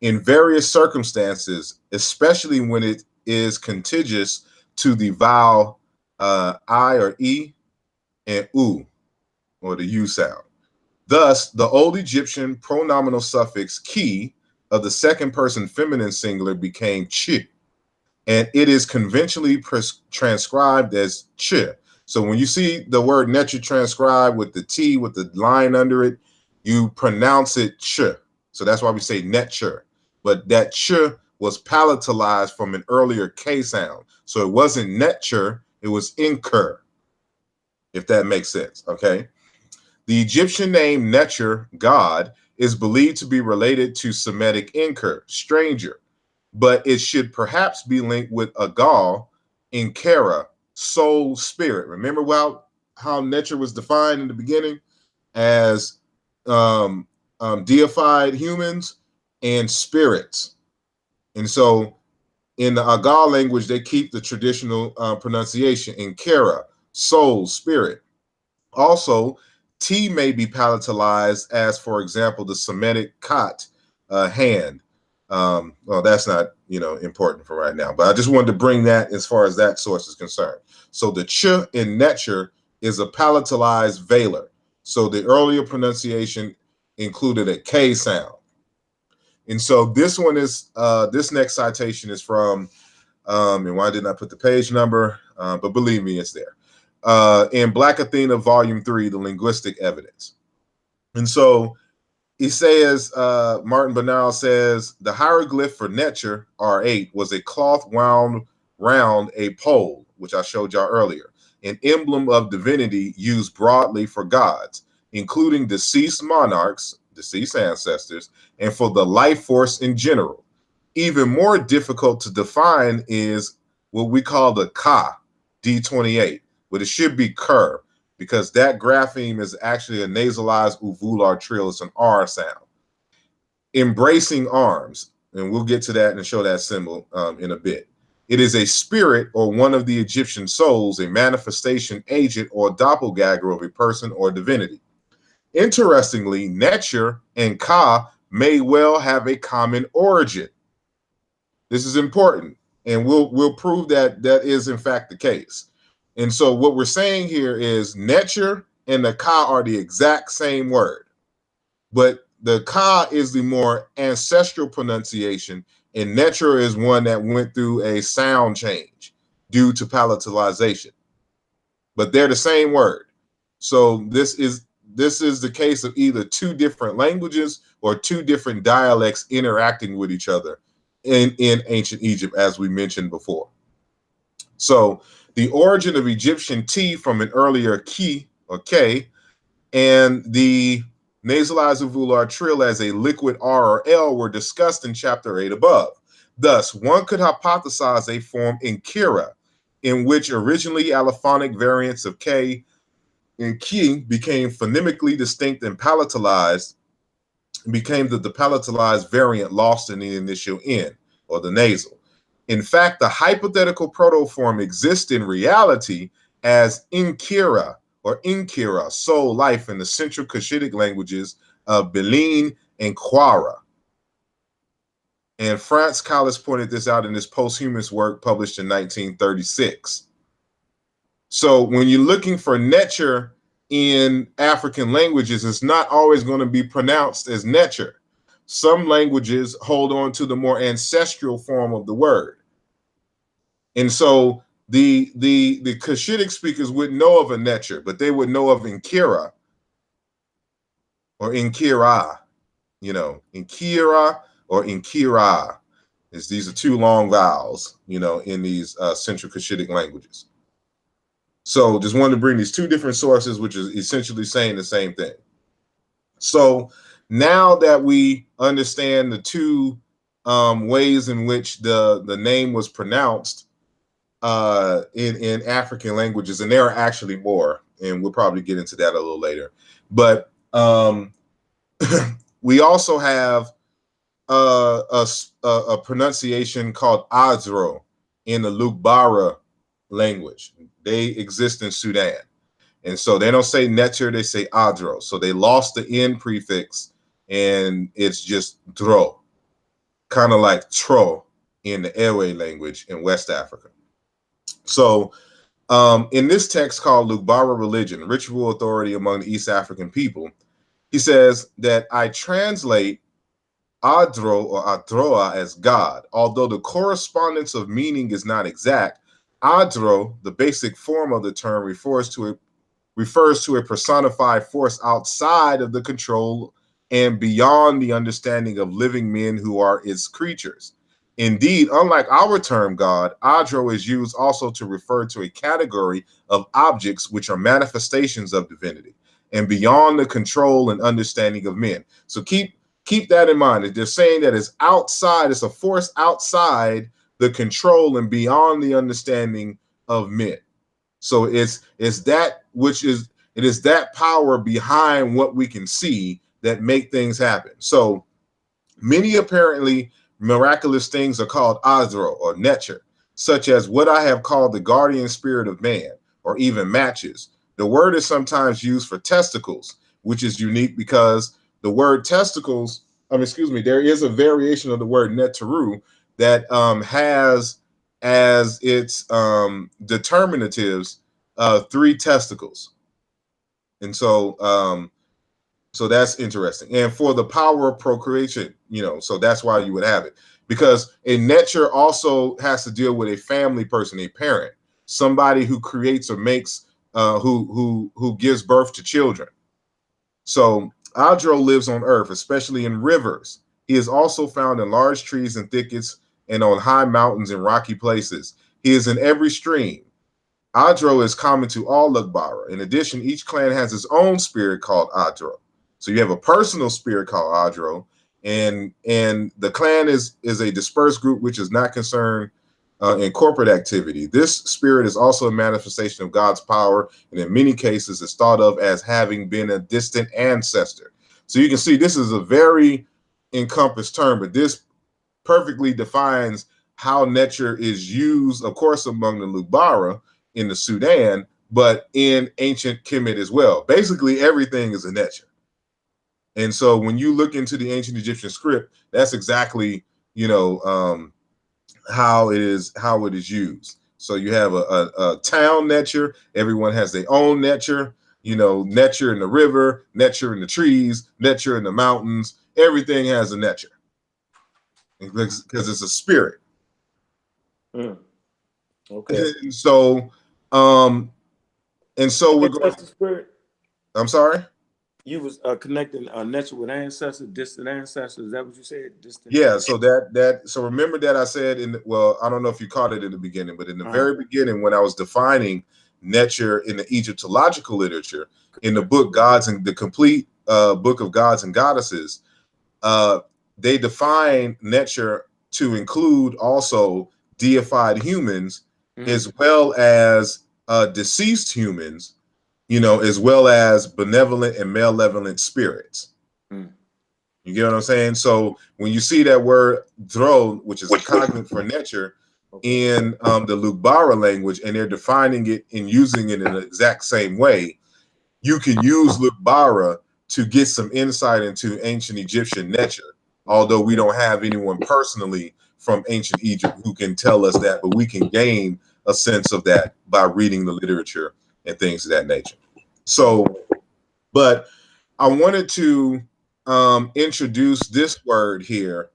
In various circumstances, especially when it is contiguous to the vowel I or E and U, or the U sound. Thus, the old Egyptian pronominal suffix ki of the second person feminine singular became chi, and it is conventionally transcribed as ch. So when you see the word netra transcribed with the T with the line under it, you pronounce it ch. So that's why we say netcher. But that ch was palatalized from an earlier K sound. So it wasn't netcher, it was incur, if that makes sense, okay? The Egyptian name Netcher, God, is believed to be related to Semitic incur, stranger, but it should perhaps be linked with Agal, Inkara, soul, spirit. Remember how Netcher was defined in the beginning as deified humans and spirits. And so in the Agal language, they keep the traditional pronunciation Inkara, soul, spirit. Also, T may be palatalized as, for example, the Semitic kat, hand. Well, that's not important for right now, but I just wanted to bring that as far as that source is concerned. So the ch in netcher is a palatalized velar. So the earlier pronunciation included a K sound. And so this one is, this next citation is from, and why didn't I put the page number? But believe me, it's there. In Black Athena, Volume 3, The Linguistic Evidence. And so he says, Martin Banal says, the hieroglyph for nTr, R8, was a cloth wound round a pole, which I showed y'all earlier, an emblem of divinity used broadly for gods, including deceased monarchs, deceased ancestors, and for the life force in general. Even more difficult to define is what we call the Ka, D28, but it should be Ker, because that grapheme is actually a nasalized uvular trill. It's an R sound. Embracing arms, and we'll get to that and show that symbol in a bit. It is a spirit or one of the Egyptian souls, a manifestation, agent, or doppelganger of a person or divinity. Interestingly, nTr and Ka may well have a common origin. This is important, and we'll prove that that is in fact the case. And so what we're saying here is nTr and the Ka are the exact same word, but the Ka is the more ancestral pronunciation, and nTr is one that went through a sound change due to palatalization. But they're the same word. So this is the case of either two different languages or two different dialects interacting with each other in ancient Egypt, as we mentioned before. So the origin of Egyptian T from an earlier ki or K, and the nasalized uvular trill as a liquid R or L were discussed in chapter 8 above. Thus, one could hypothesize a form in Kira, in which originally allophonic variants of K and Ki became phonemically distinct and palatalized, became the palatalized variant lost in the initial N, or the nasal. In fact, the hypothetical protoform exists in reality as Inkira or Inkira, soul life, in the Central Cushitic languages of Benin and Kwara. And Franz Collis pointed this out in his posthumous work published in 1936. So when you're looking for nTr in African languages, it's not always going to be pronounced as nTr. Some languages hold on to the more ancestral form of the word. And so the Cushitic speakers wouldn't know of a nTr, but they would know of Inkira or Inkira, Inkira or Inkira. These are two long vowels, in these Central Cushitic languages. So just wanted to bring these two different sources, which is essentially saying the same thing. So now that we understand the two ways in which the name was pronounced in African languages, and there are actually more, and we'll probably get into that a little later. But we also have a pronunciation called Adro in the Lugbara language. They exist in Sudan. And so they don't say nTr, they say Adro. So they lost the N prefix, and it's just Dro, kind of like Tro in the Ewe language in West Africa. So in this text called Lugbara Religion, Ritual Authority Among the East African People, he says that I translate Adro or Adroa as God. Although the correspondence of meaning is not exact, Adro, the basic form of the term, refers to a personified force outside of the control and beyond the understanding of living men who are its creatures. Indeed, unlike our term God, Adro is used also to refer to a category of objects which are manifestations of divinity and beyond the control and understanding of men. So keep that in mind. They're saying that it's outside, it's a force outside the control and beyond the understanding of men. So it's that which is, it is that power behind what we can see that make things happen. So many apparently miraculous things are called Adro or nTr, such as what I have called the guardian spirit of man, or even matches. The word is sometimes used for testicles, which is unique because the word testicles, there is a variation of the word nTr.w that has as its determinatives 3 testicles. And so that's interesting. And for the power of procreation, so that's why you would have it. Because a nTr also has to deal with a family person, a parent, somebody who creates or makes, who gives birth to children. So Adro lives on earth, especially in rivers. He is also found in large trees and thickets and on high mountains and rocky places. He is in every stream. Adro is common to all Lugbara. In addition, each clan has its own spirit called Adro. So you have a personal spirit called Adro, and the clan is a dispersed group which is not concerned in corporate activity. This spirit is also a manifestation of God's power, and in many cases is thought of as having been a distant ancestor. So you can see this is a very encompassed term, but this perfectly defines how nTr is used, of course, among the Lugbara in the Sudan, but in ancient Kemet as well. Basically, everything is a nTr. And so when you look into the ancient Egyptian script, that's exactly, how it is used. So you have a town nTr. Everyone has their own nTr. nTr in the river, nTr in the trees, nTr in the mountains. Everything has a nTr because it's a spirit. Okay. And so we're going. Spirit. I'm sorry. You was connecting nTr with ancestors, distant ancestors. Is that what you said? Distant. Yeah. So so remember that I said I don't know if you caught it in the beginning, but in the very beginning, when I was defining nTr in the Egyptological literature, in the book Gods and the complete book of Gods and Goddesses, they define nTr to include also deified humans, as well as deceased humans, as well as benevolent and malevolent spirits. You get what I'm saying? So when you see that word "dro," which is a cognate for nTr, in the Lugbara language, and they're defining it and using it in the exact same way, you can use Lugbara to get some insight into ancient Egyptian nTr, although we don't have anyone personally from ancient Egypt who can tell us that, but we can gain a sense of that by reading the literature and things of that nature. So, but I wanted to introduce this word here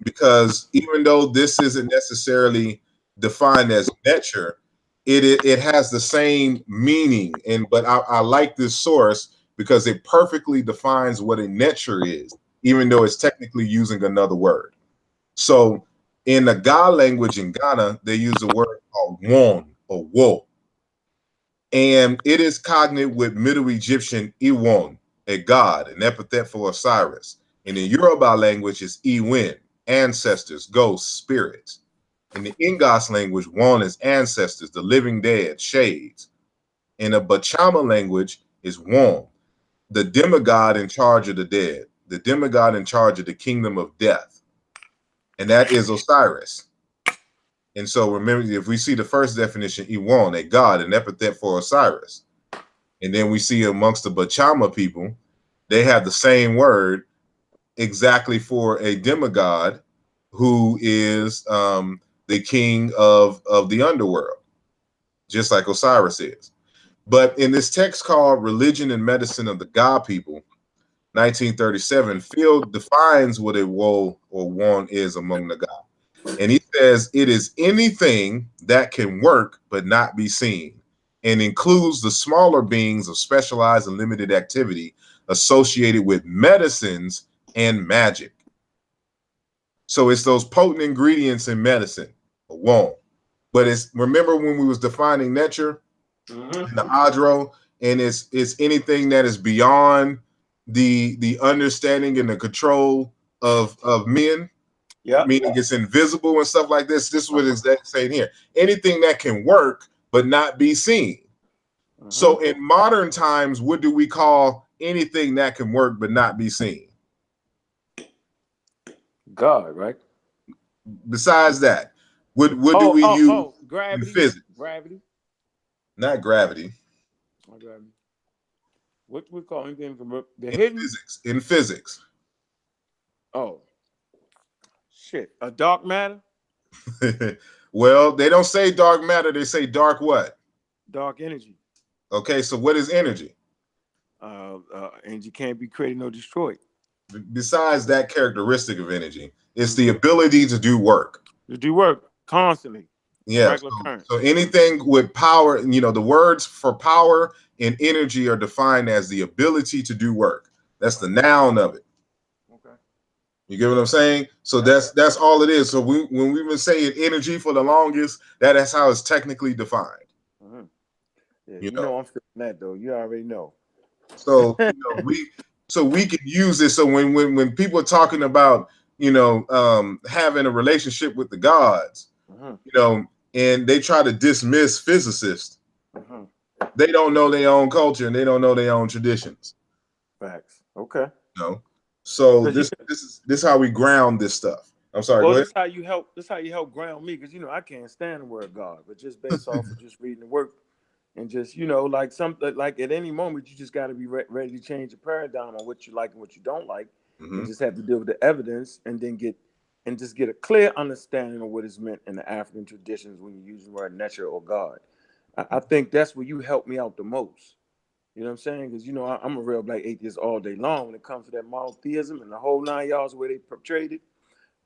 because even though this isn't necessarily defined as nTr, it has the same meaning. But I like this source because it perfectly defines what a nTr is, even though it's technically using another word. So in the Ga language in Ghana, they use a word called won or wo. And it is cognate with Middle Egyptian Iwon, a god, an epithet for Osiris. And in Yoruba language, it's Iwin, ancestors, ghosts, spirits. In the Ingos language, Won is ancestors, the living dead, shades. In the Bachama language is Won, the demigod in charge of the dead, the demigod in charge of the kingdom of death. And that is Osiris. And so remember, if we see the first definition, Iwon, a god, an epithet for Osiris. And then we see amongst the Bachama people, they have the same word exactly for a demigod who is the king of the underworld, just like Osiris is. But in this text called Religion and Medicine of the God People, 1937, Field defines what a woe or won is among the God. And he says it is anything that can work but not be seen, and includes the smaller beings of specialized and limited activity associated with medicines and magic. So it's those potent ingredients in medicine, a won. But it's, remember when we was defining nTr, the Adro, and it's anything that is beyond the understanding and the control of men. Yeah. Meaning it's invisible and stuff like this. This is what it's saying here. Anything that can work but not be seen. So in modern times, what do we call anything that can work but not be seen? God, right? Besides that, what do we use gravity, in physics? Gravity. Not gravity. Not gravity. What we call anything from the hidden? Physics. In physics. Oh. Shit. A dark matter? Well, they don't say dark matter. They say dark what? Dark energy. Okay, so what is energy? Energy can't be created nor destroyed. Besides that characteristic of energy, it's the ability to do work. To do work constantly, a Yeah. regular current. So anything with power, the words for power and energy are defined as the ability to do work. That's the noun of it. Okay. You get what I'm saying? So that's all it is. So when we've been saying energy for the longest, that's how it's technically defined. Mm-hmm. Yeah, You you know. know I'm feeling that though. You already know. So we can use it. So when people are talking about having a relationship with the gods, and they try to dismiss physicists, they don't know their own culture and they don't know their own traditions. Facts. Okay. So this is how we ground this stuff. I'm sorry. Well, Go ahead. this how you help. This how you help ground me, because I can't stand the word God, but just based off of just reading the work, and just like something like at any moment you just got to be ready to change the paradigm on what you like and what you don't like, and just have to deal with the evidence, and then get a clear understanding of what is meant in the African traditions when you're using the word nature or God. I think that's where you help me out the most. You know what I'm saying? Because I'm a real black atheist all day long when it comes to that monotheism and the whole 9 yards where they portrayed it.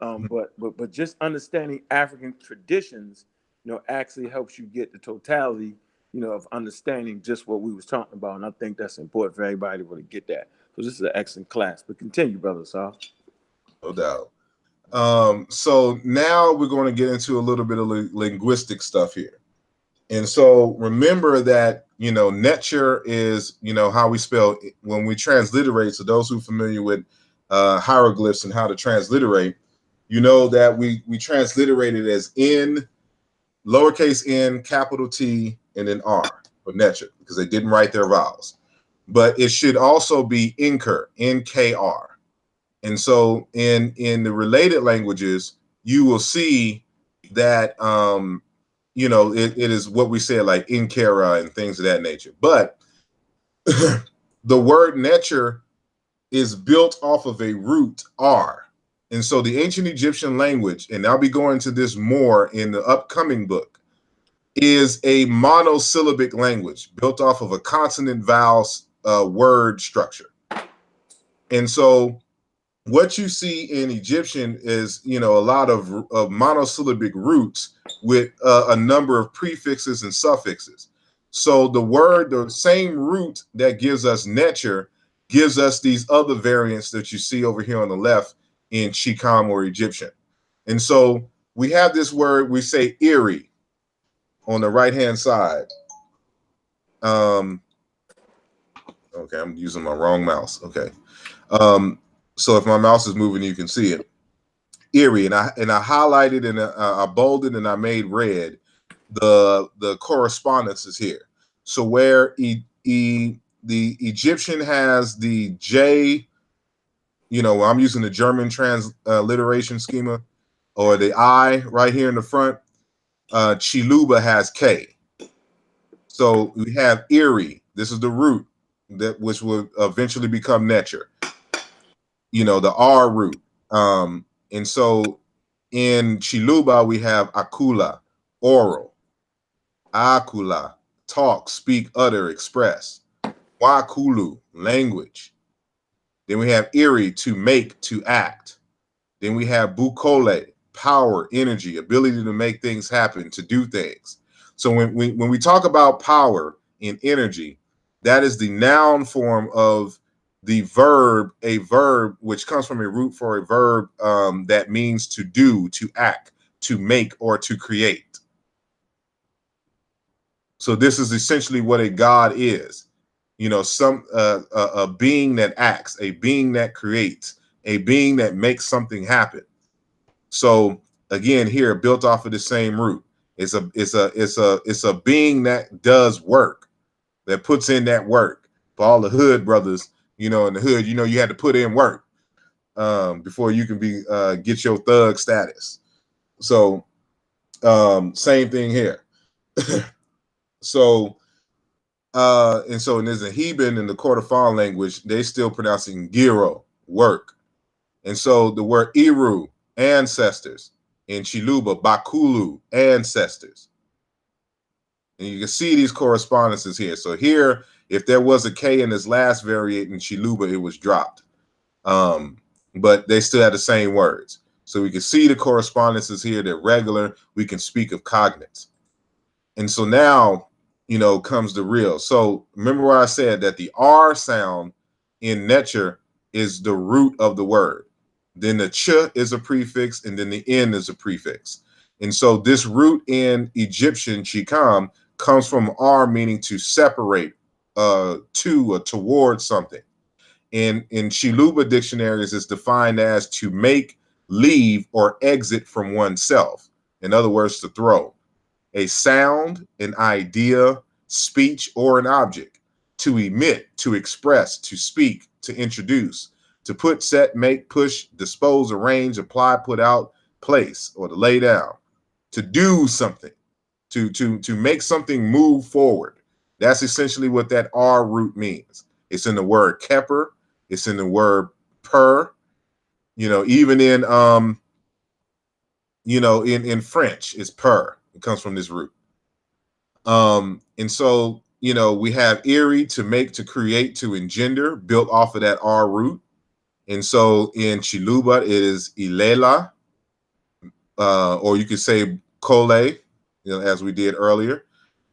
But just understanding African traditions, actually helps you get the totality, of understanding just what we was talking about. And I think that's important for everybody to really get that. So this is an excellent class. But continue, brother Sal. No doubt. So now we're going to get into a little bit of linguistic stuff here. And so remember that, nTr is, how we spell when we transliterate. So those who are familiar with hieroglyphs and how to transliterate, that we transliterate it as N, lowercase n, capital T, and then R for nTr, because they didn't write their vowels. But it should also be Nkr, Nkr. And so in the related languages, you will see that it is what we say, like Nkara and things of that nature. But the word nTr is built off of a root R. And so the ancient Egyptian language, and I'll be going to this more in the upcoming book, is a monosyllabic language built off of a consonant vowel word structure. And so what you see in Egyptian is, a lot of monosyllabic roots with a number of prefixes and suffixes. So the same root that gives us nTr gives us these other variants that you see over here on the left in Chicam or Egyptian. And so we have this word, we say eerie on the right-hand side. Okay, I'm using my wrong mouse. Okay. So if my mouse is moving, you can see it. Eerie, and I highlighted and I bolded and I made red the correspondences here. So where the Egyptian has the J, I'm using the German transliteration schema, or the I right here in the front. Chiluba has K. So we have Erie. This is the root which will eventually become nTr. The R root. And so in Chiluba, we have Akula, oral, Akula, talk, speak, utter, express, Wakulu, language. Then we have Iri, to make, to act. Then we have Bukole, power, energy, ability to make things happen, to do things. So when we talk about power and energy, that is the noun form of the verb, a verb which comes from a root for a verb that means to do, to act, to make, or to create. So this is essentially what a god is. A being that acts, a being that creates, a being that makes something happen. So again, here built off of the same root. It's a being that does work, that puts in that work. For all the hood brothers, in the hood, you had to put in work before you can be get your thug status. So same thing here. So and there's a Heban in the Kordofan language, they still pronouncing giro, work. And so the word Iru, ancestors, in Chiluba, Bakulu, ancestors. And you can see these correspondences here. So here, if there was a K in this last variant in Chiluba, it was dropped. But they still had the same words. So we can see the correspondences here. They're regular. We can speak of cognates. And so now, comes the real. So remember what I said, that the R sound in nTr is the root of the word. Then the ch is a prefix, and then the n is a prefix. And so this root in Egyptian chikam comes from R, meaning to separate, to or towards something. In Chiluba dictionaries, it's defined as to make, leave, or exit from oneself. In other words, to throw. A sound, an idea, speech, or an object. To emit, to express, to speak, to introduce, to put, set, make, push, dispose, arrange, apply, put out, place, or to lay down. To do something, to make something move forward. That's essentially what that R root means. It's in the word keper. It's in the word per. Even in in French, it's per. It comes from this root. And so, we have Erie, to make, to create, to engender, built off of that R root. And so in Chiluba, it is Ilela, or you could say Kole, as we did earlier.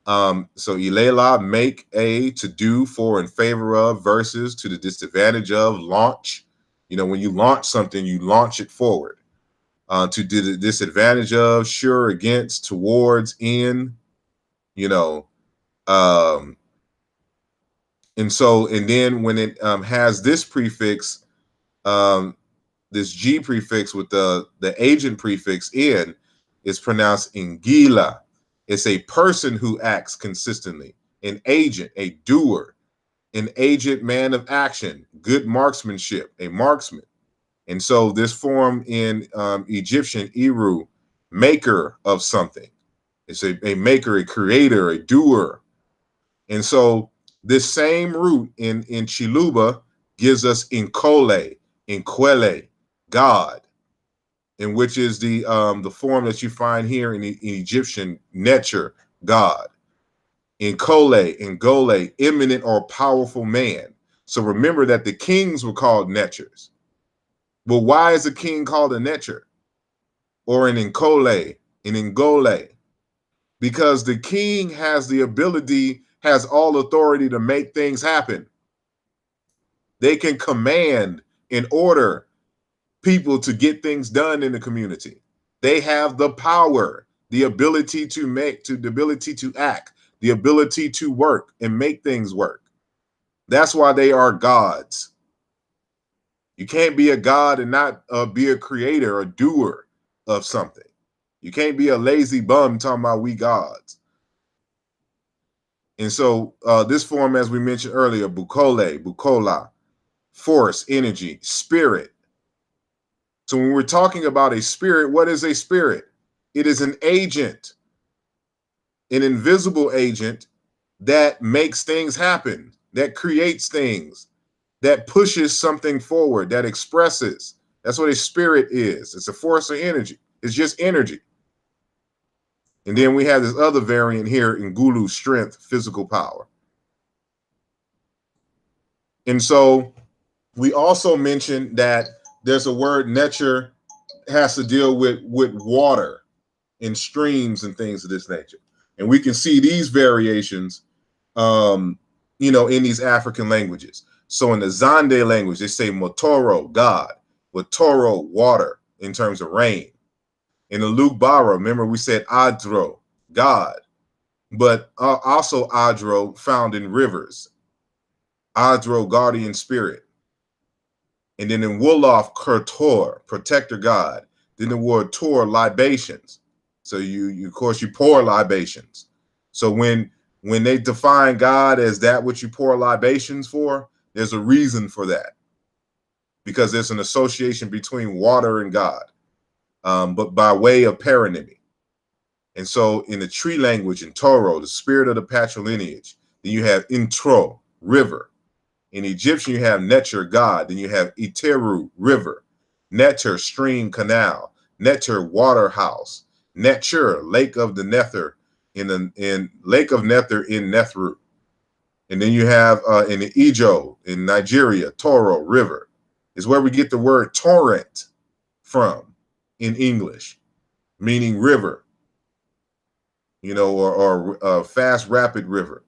So Ilela, make, a, to do, for, in favor of, versus, to the disadvantage of, launch. When you launch something, you launch it forward. To the disadvantage of, sure, against, towards, in, and then when it has this prefix, this G prefix with the agent prefix in, is pronounced ingila. It's a person who acts consistently, an agent, a doer, an agent, man of action, good marksmanship, a marksman. And so this form in Egyptian, Eru, maker of something. It's a maker, a creator, a doer. And so this same root in Chiluba gives us Inkole, Inkwele, God, and which is the form that you find here in Egyptian, nTr, God. Inkole, Ngole, eminent or powerful man. So remember that the kings were called nTrs. Well, why is a king called a nTr? Or an Inkole, an Ngole? Because the king has the ability, has all authority to make things happen. They can command and order people to get things done in the community. They have the power, the ability to make, the ability to act, the ability to work and make things work. That's why they are gods. You can't be a god and not be a creator or doer of something. You can't be a lazy bum talking about we gods. And so this form, as we mentioned earlier, Bukole, Bukola, force, energy, spirit. So when we're talking about a spirit, what is a spirit? It is an agent, an invisible agent that makes things happen, that creates things, that pushes something forward, that expresses. That's what a spirit is. It's a force of energy. It's just energy. And then we have this other variant here in Gulu, strength, physical power. And so we also mentioned that there's a word nTr has to deal with water and streams and things of this nature. And we can see these variations, in these African languages. So in the Zande language, they say Motoro, God, Watoro, water, in terms of rain. In the Lugbara, remember we said Adro, God, but also Adro found in rivers. Adro, guardian spirit. And then in Wolof, Kurtor, protector God. Then the word Tor, libations. So you of course you pour libations. So when they define God as that which you pour libations for, there's a reason for that. Because there's an association between water and God, but by way of paronymy. And so in the tree language, in Toro, the spirit of the patrilineage, then you have Intro, river. In Egyptian, you have nTr, God. Then you have Iteru, river. Nether, stream, canal. Nether, water house. Nether, lake of the Nether in Lake of Nether in Nethru. And then you have in the Ijo in Nigeria, Toro River is where we get the word torrent from in English, meaning river, or fast, rapid river.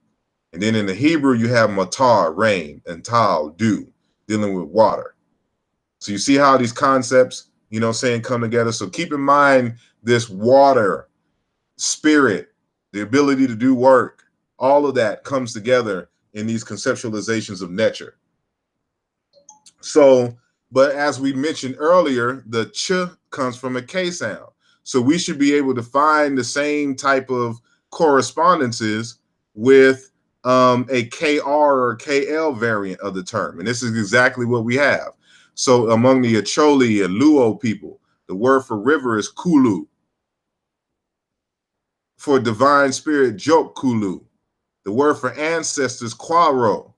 And then in the Hebrew, you have matar, rain, and tal, dew, dealing with water. So you see how these concepts, come together. So keep in mind this water, spirit, the ability to do work, all of that comes together in these conceptualizations of nature. So, but as we mentioned earlier, the ch comes from a K sound. So we should be able to find the same type of correspondences with a KR or KL variant of the term. And this is exactly what we have. So among the Acholi and Luo people, the word for river is Kulu. For divine spirit, Jok Kulu. The word for ancestors, Kwaro.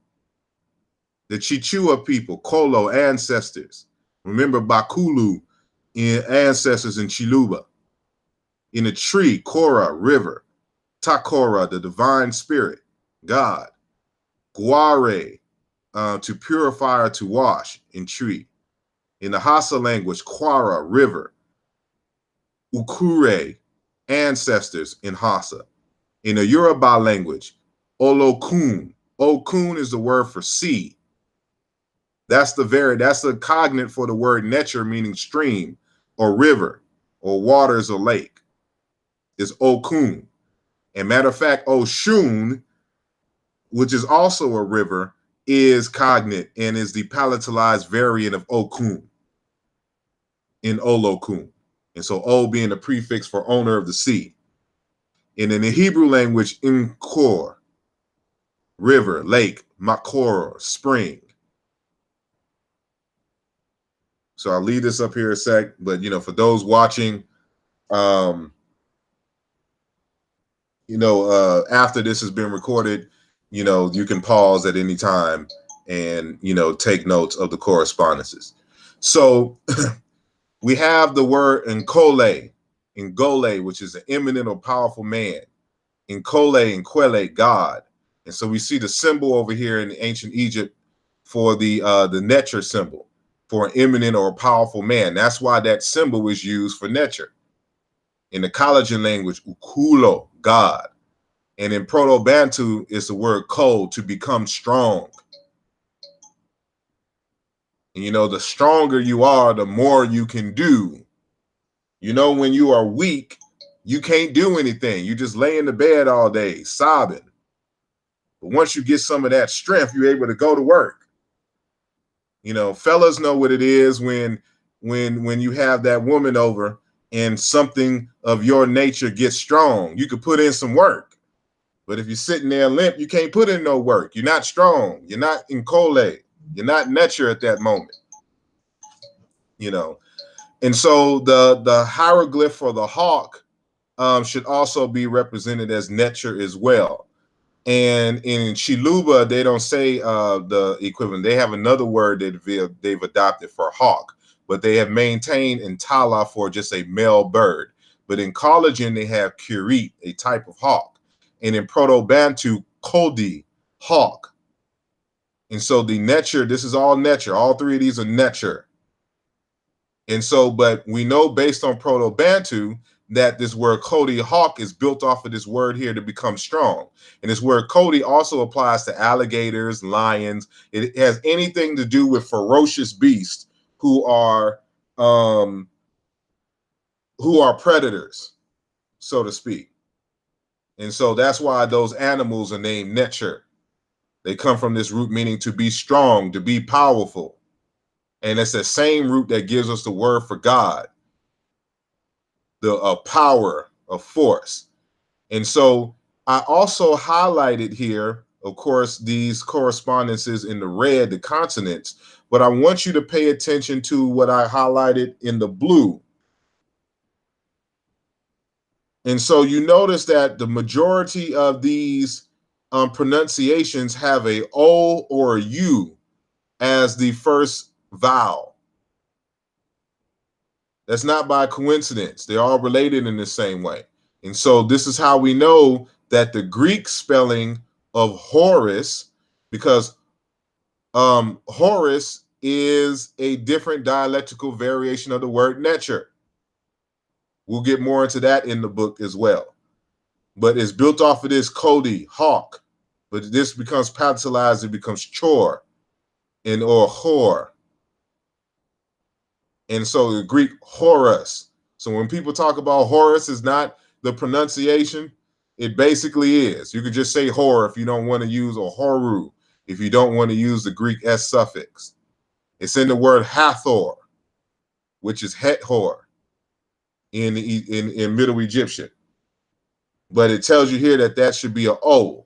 The Chichua people, Kolo, ancestors. Remember Bakulu in ancestors in Chiluba. In a tree, Kora, river. Takora, the divine spirit, God. Guare, to purify or to wash in tree. In the Hausa language, Kwara, river. Ukure, ancestors in Hausa. In the Yoruba language, Olokun. Okun is the word for sea. That's the cognate for the word nature, meaning stream or river or waters or lake. Is Okun. And matter of fact, Oshun, which is also a river, is cognate and is the palatalized variant of Okun in Olokun. And so O being the prefix for owner of the sea. And in the Hebrew language, Imkor, river, lake, Makor, spring. So I'll leave this up here a sec, but for those watching, after this has been recorded, you can pause at any time and take notes of the correspondences. So we have the word Ngole, which is an eminent or powerful man. Nkole, Nkwele, God. And so we see the symbol over here in ancient Egypt for the Nether symbol, for an eminent or powerful man. That's why that symbol was used for Nether. In the Collagen language, Ukulo, God. And in Proto-Bantu, it's the word ko, to become strong. And the stronger you are, the more you can do. When you are weak, you can't do anything. You just lay in the bed all day, sobbing. But once you get some of that strength, you're able to go to work. Fellas know what it is when you have that woman over and something of your nature gets strong. You could put in some work. But if you're sitting there limp, you can't put in no work. You're not strong. You're not in Kole. You're not nature at that moment. And so the hieroglyph for the hawk should also be represented as nature as well. And in Chiluba, they don't say the equivalent. They have another word that they've adopted for hawk, but they have maintained Intala for just a male bird. But in Collagen, they have Curit, a type of hawk. And in Proto-Bantu, Kodi, hawk. And so the nature, this is all nature. All three of these are nature. And so, but we know based on Proto-Bantu that this word Kodi, hawk, is built off of this word here to become strong. And this word Kodi also applies to alligators, lions. It has anything to do with ferocious beasts who are predators, so to speak. And so that's why those animals are named nature. They come from this root meaning to be strong, to be powerful. And it's the same root that gives us the word for God, the power of force. And so I also highlighted here, of course, these correspondences in the red, the consonants, but I want you to pay attention to what I highlighted in the blue. And so you notice that the majority of these pronunciations have a O or a U as the first vowel. That's not by coincidence. They're all related in the same way. And so this is how we know that the Greek spelling of Horus, because Horus is a different dialectical variation of the word nature. We'll get more into that in the book as well. But it's built off of this Cody, hawk. But this becomes palatalized, it becomes chor and or hor. And so the Greek Horus. So when people talk about Horus, is not the pronunciation. It basically is. You could just say hor if you don't want to use, or horu if you don't want to use the Greek S suffix. It's in the word Hathor, which is het hor in Middle Egyptian. But it tells you here that that should be an O.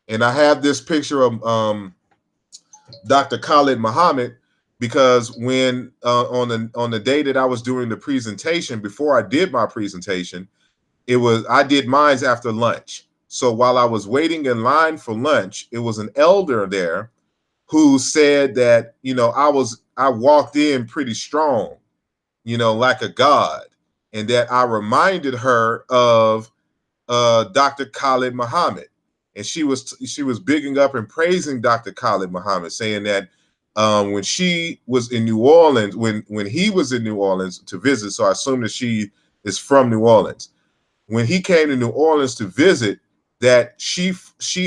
And I have this picture of Dr. Khalid Muhammad, because when on the day that I was doing the presentation, before I did my presentation, I did mine after lunch. So while I was waiting in line for lunch, it was an elder there who said that, you know, I walked in pretty strong, you know, like a god, and that I reminded her of Dr. Khalid Muhammad. And she was bigging up and praising Dr. Khalid Muhammad, saying that when she was in New Orleans, when he was in New Orleans to visit, so I assume that she is from New Orleans. When he came to New Orleans to visit, that she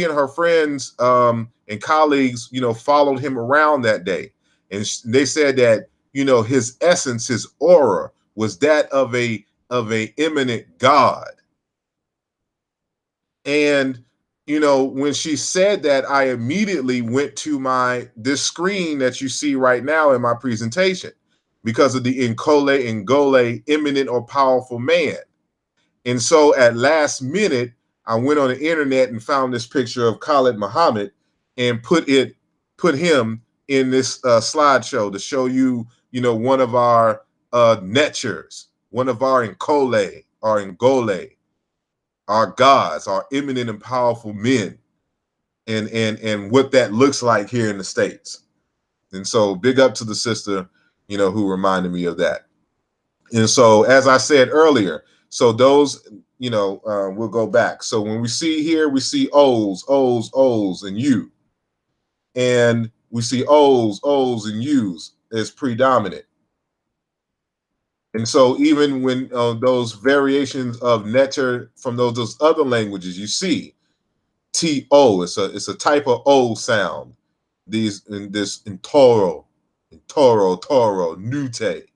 and her friends and colleagues, you know, followed him around that day, and they said that, you know, his essence, his aura, was that of a eminent God. And, you know, when she said that, I immediately went to this screen that you see right now in my presentation, because of the Nkole Ngole, eminent or powerful man. And so at last minute, I went on the internet and found this picture of Khalid Muhammad and put him in this slideshow to show you, you know, one of our netchers, one of our Nkole, our Ngole, our gods, our eminent and powerful men, and what that looks like here in the States. And so big up to the sister, you know, who reminded me of that. And so, as I said earlier, so those, you know, we'll go back. So when we see here, we see O's, O's, O's, and U. And we see O's, O's, and U's as predominant. And so even when those variations of Nether from those other languages, you see T-O, it's a type of O sound. In Toro, Nute.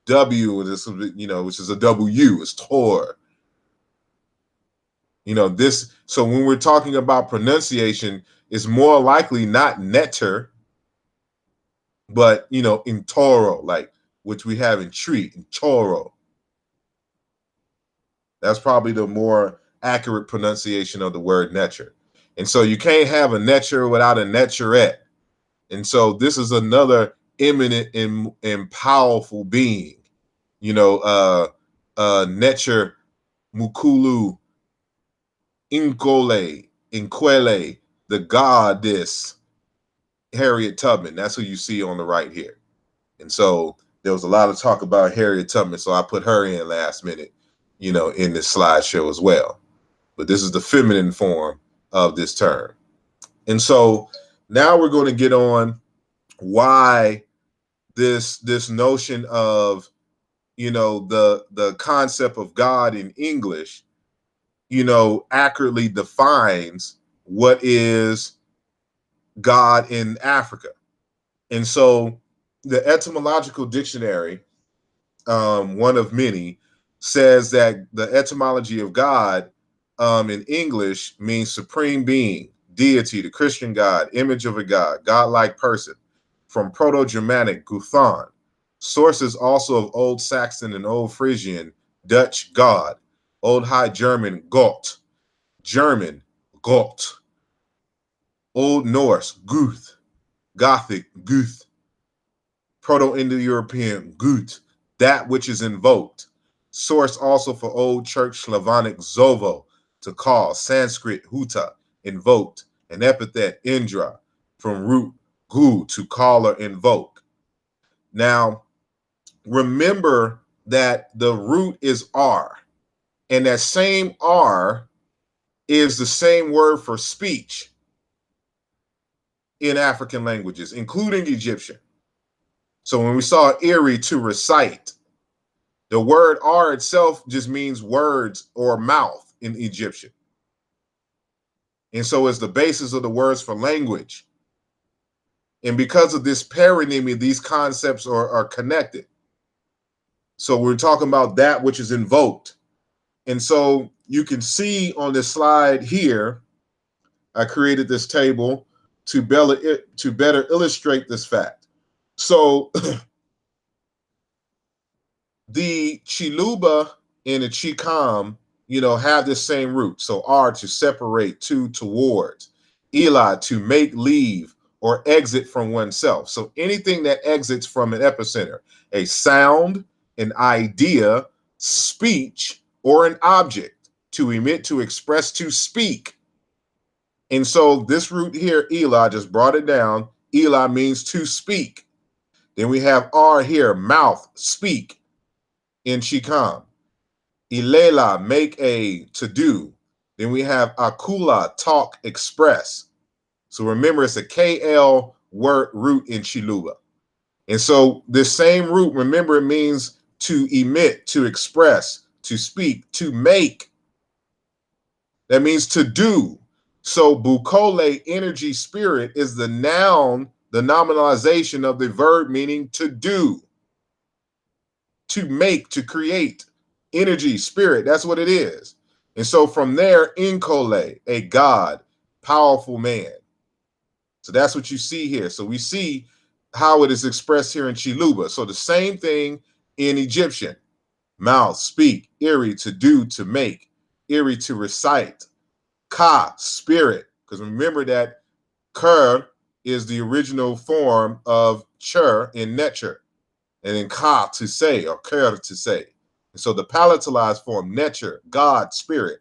W, this, you know, which is a W, is Tor. You know, this, so when we're talking about pronunciation, it's more likely not Nether, but, you know, in Toro, like which we have in tree, in Toro. That's probably the more accurate pronunciation of the word Nether. And so you can't have a Nether without a Neterette. And so this is another eminent and powerful being. You know, Nether Mukulu Inkwele, the goddess Harriet Tubman. That's who you see on the right here. And so there was a lot of talk about Harriet Tubman, so I put her in last minute, you know, in this slideshow as well. But this is the feminine form of this term. And so now we're going to get on why this notion of, you know, the concept of God in English, you know, accurately defines what is God in Africa. And so the etymological dictionary, one of many, says that the etymology of God in English means supreme being, deity, the Christian God, image of a God, godlike person, from Proto-Germanic Guthan. Sources also of Old Saxon and Old Frisian, Dutch God, Old High German Gott, German Gott, Old Norse Guth, Gothic Guth, Proto-Indo-European Gut, that which is invoked. Source also for Old Church Slavonic Zovo, to call, Sanskrit Huta, invoked, an epithet Indra, from root gu, to call or invoke. Now, remember that the root is R, and that same R is the same word for speech in African languages, including Egyptian. So when we saw iri, to recite, the word R itself just means words or mouth in Egyptian. And so it's the basis of the words for language. And because of this paronymy, these concepts are connected. So we're talking about that which is invoked. And so you can see on this slide here, I created this table to better illustrate this fact. So the Chiluba and the Chicam, have this same root. So R, to separate, to towards, Eli, to make, leave, or exit from oneself. So anything that exits from an epicenter, a sound, an idea, speech, or an object, to emit, to express, to speak. And so this root here, Eli, just brought it down. Eli means to speak. Then we have R here, mouth, speak, in Chicam. Ilela, make, a, to do. Then we have Akula, talk, express. So remember, it's a KL word root in Chiluba. And so this same root, remember, it means to emit, to express, to speak, to make. That means to do. So Bukole, energy, spirit, is the noun, the nominalization of the verb meaning to do, to make, to create. Energy, spirit, that's what it is. And so from there, Nkole, a god, powerful man. So that's what you see here. So we see how it is expressed here in Chiluba. So the same thing in Egyptian. Mouth, speak, iri, to do, to make, iri, to recite, ka, spirit, because remember that Ker is the original form of Chur in Netr, and then ka, to say, or Ker, to say. And so the palatalized form, Netr, God, spirit,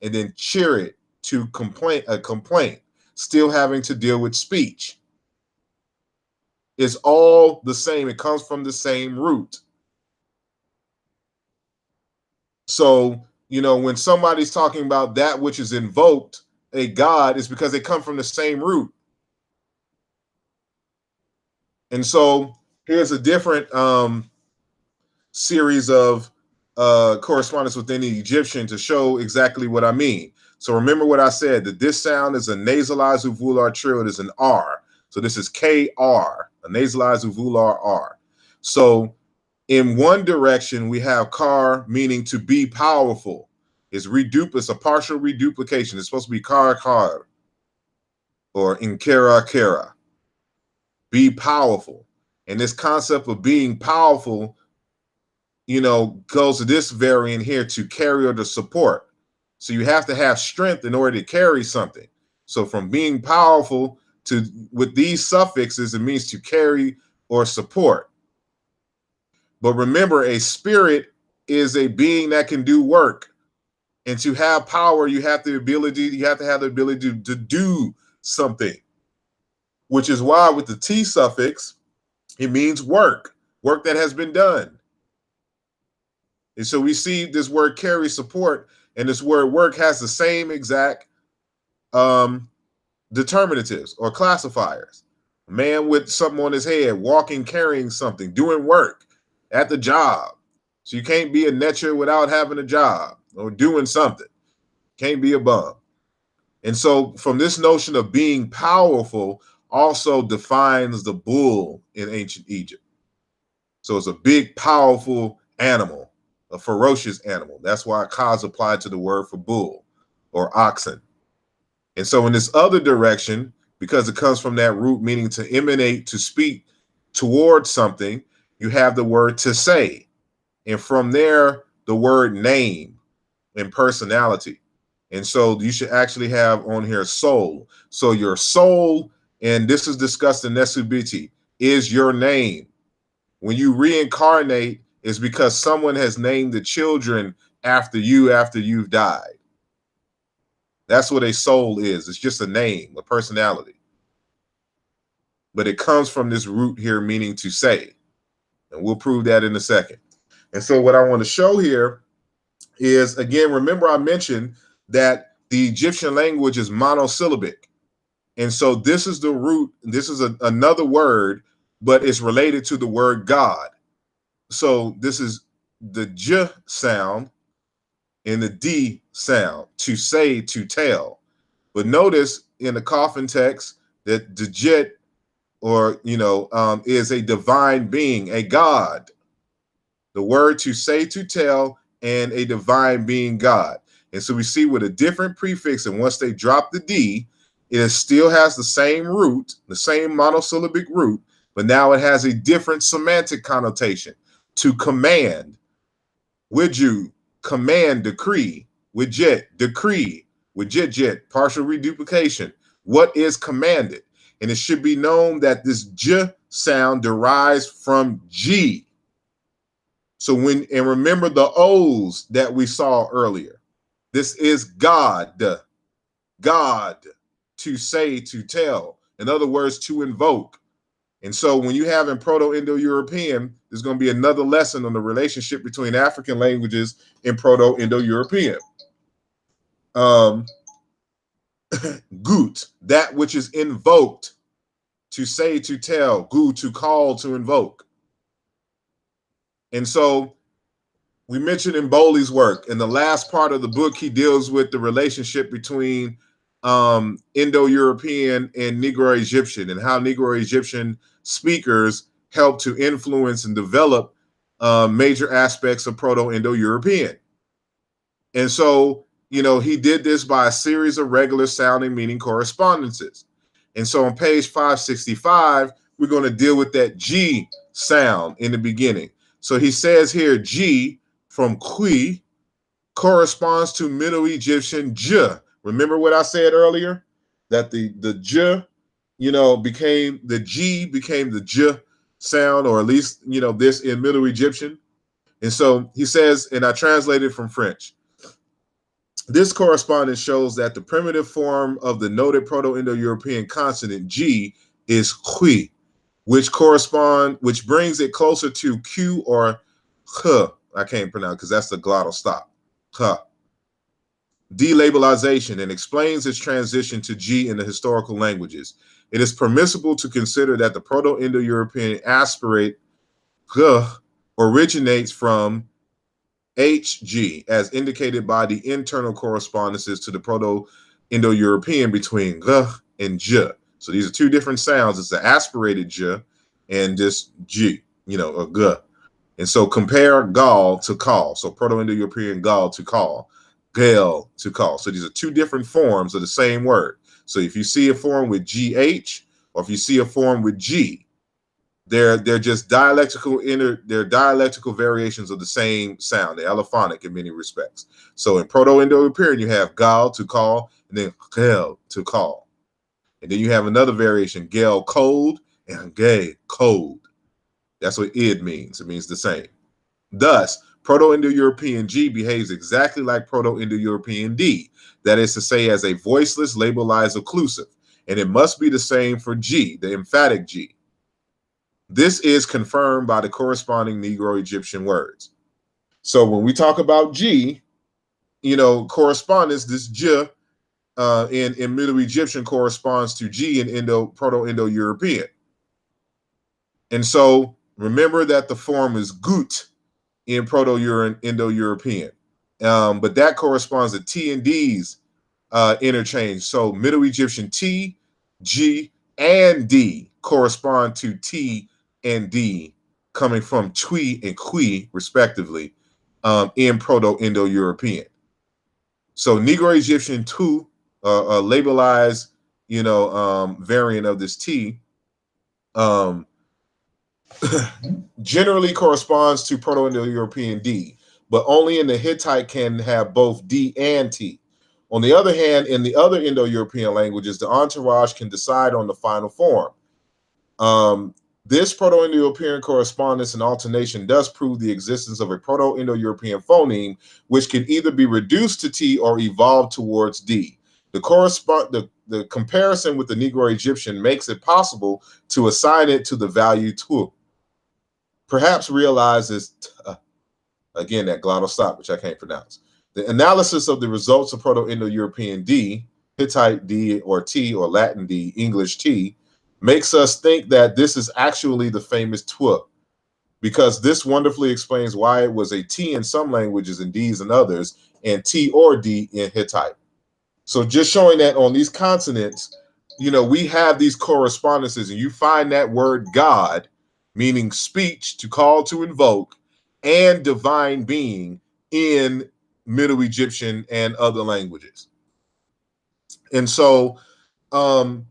and then Chirit, to complain, a complaint, still having to deal with speech. It's all the same. It comes from the same root. So, when somebody's talking about that which is invoked, a god, is because they come from the same root. And so here's a different series of correspondence within the Egyptian to show exactly what I mean. So remember what I said, that this sound is a nasalized uvular trill. It is an R. So this is KR, a nasalized uvular R. So in one direction, we have kar, meaning to be powerful. It's it's a partial reduplication. It's supposed to be kar, or inkera, be powerful. And this concept of being powerful, goes to this variant here, to carry or to support. So you have to have strength in order to carry something. So from being powerful to, with these suffixes, it means to carry or support. But remember, a spirit is a being that can do work. And to have power, you have to have the ability to do something. Which is why with the T suffix, it means work that has been done. And so we see this word carry, support, and this word work has the same exact determinatives or classifiers. A man with something on his head, walking, carrying something, doing work at the job. So you can't be a netcher without having a job or doing something. Can't be a bum. And so from this notion of being powerful also defines the bull in ancient Egypt. So it's a big, powerful animal, a ferocious animal. That's why ka is applied to the word for bull or oxen. And so in this other direction, because it comes from that root meaning to emanate, to speak towards something, you have the word to say. And from there, the word name and personality. And so you should actually have on here soul. So your soul, and this is discussed in Nesubiti, is your name. When you reincarnate, it's because someone has named the children after you've died. That's what a soul is. It's just a name, a personality. But it comes from this root here meaning to say. And we'll prove that in a second. And so what I want to show here is, again, remember I mentioned that the Egyptian language is monosyllabic. And so this is the root. This is another word, but it's related to the word God. So this is the J sound and the D sound, to say, to tell. But notice in the coffin text that the Jet, or, is a divine being, a God. The word to say, to tell, and a divine being, God. And so we see with a different prefix, and once they drop the D, it still has the same root, the same monosyllabic root, but now it has a different semantic connotation. To command, would you command, decree, with jet, decree, with jet, partial reduplication. What is commanded? And it should be known that this J sound derives from G. So and remember the O's that we saw earlier. This is God, God, to say, to tell. In other words, to invoke. And so when you have in Proto-Indo-European, there's going to be another lesson on the relationship between African languages and Proto-Indo-European. Gut, that which is invoked, to say, to tell, gu, to call, to invoke. And so we mentioned in Bowley's work, in the last part of the book, he deals with the relationship between Indo-European and Negro-Egyptian, and how Negro-Egyptian speakers help to influence and develop major aspects of Proto-Indo-European. And so, he did this by a series of regular sounding meaning correspondences. And so on page 565, we're going to deal with that G sound in the beginning. So he says here, G from Kui corresponds to Middle Egyptian J. Remember what I said earlier? That the J, became the G, became the J sound, or at least, this in Middle Egyptian. And so he says, and I translated from French, this correspondence shows that the primitive form of the noted Proto-Indo-European consonant G is Kui, which brings it closer to Q or H. I can't pronounce because that's the glottal stop. H. Delabelization, and explains its transition to G in the historical languages. It is permissible to consider that the Proto-Indo-European aspirate G originates from HG, as indicated by the internal correspondences to the Proto-Indo-European between G and J. So these are two different sounds. It's the aspirated J and this G, a G. And so compare Gal to call. So Proto-Indo-European Gal to call, Gal to call. So these are two different forms of the same word. So if you see a form with GH, or if you see a form with G, they're just dialectical variations of the same sound. They're allophonic in many respects. So in Proto-Indo-European, you have Gal to call, and then Gel to call. And then you have another variation, Gel cold and Gay cold. That's what id means. It means the same. Thus, Proto-Indo-European G behaves exactly like Proto-Indo-European D. That is to say, as a voiceless, labelized occlusive. And it must be the same for G, the emphatic G. This is confirmed by the corresponding Negro-Egyptian words. So when we talk about G, correspondence, this J in Middle Egyptian corresponds to G in Proto-Indo-European. And so remember that the form is gut in Proto-Indo-European. But that corresponds to T and D's interchange. So Middle Egyptian T, G, and D correspond to T and D, coming from Twi and Qui, respectively, in Proto-Indo-European. So Negro-Egyptian Tu, a labelized, variant of this T, generally corresponds to Proto-Indo-European D, but only in the Hittite can have both D and T. On the other hand, in the other Indo-European languages, the entourage can decide on the final form. This Proto-Indo-European correspondence and alternation does prove the existence of a Proto-Indo-European phoneme, which can either be reduced to T or evolve towards D. The comparison with the Negro-Egyptian makes it possible to assign it to the value tu. Perhaps realize as Again, that glottal stop, which I can't pronounce. The analysis of the results of Proto-Indo-European D, Hittite D or T or Latin D, English T, makes us think that this is actually the famous tw, because this wonderfully explains why it was a T in some languages and Ds in others, and T or D in Hittite. So just showing that on these consonants, we have these correspondences, and you find that word God, meaning speech, to call, to invoke, and divine being in Middle Egyptian and other languages. And so I'm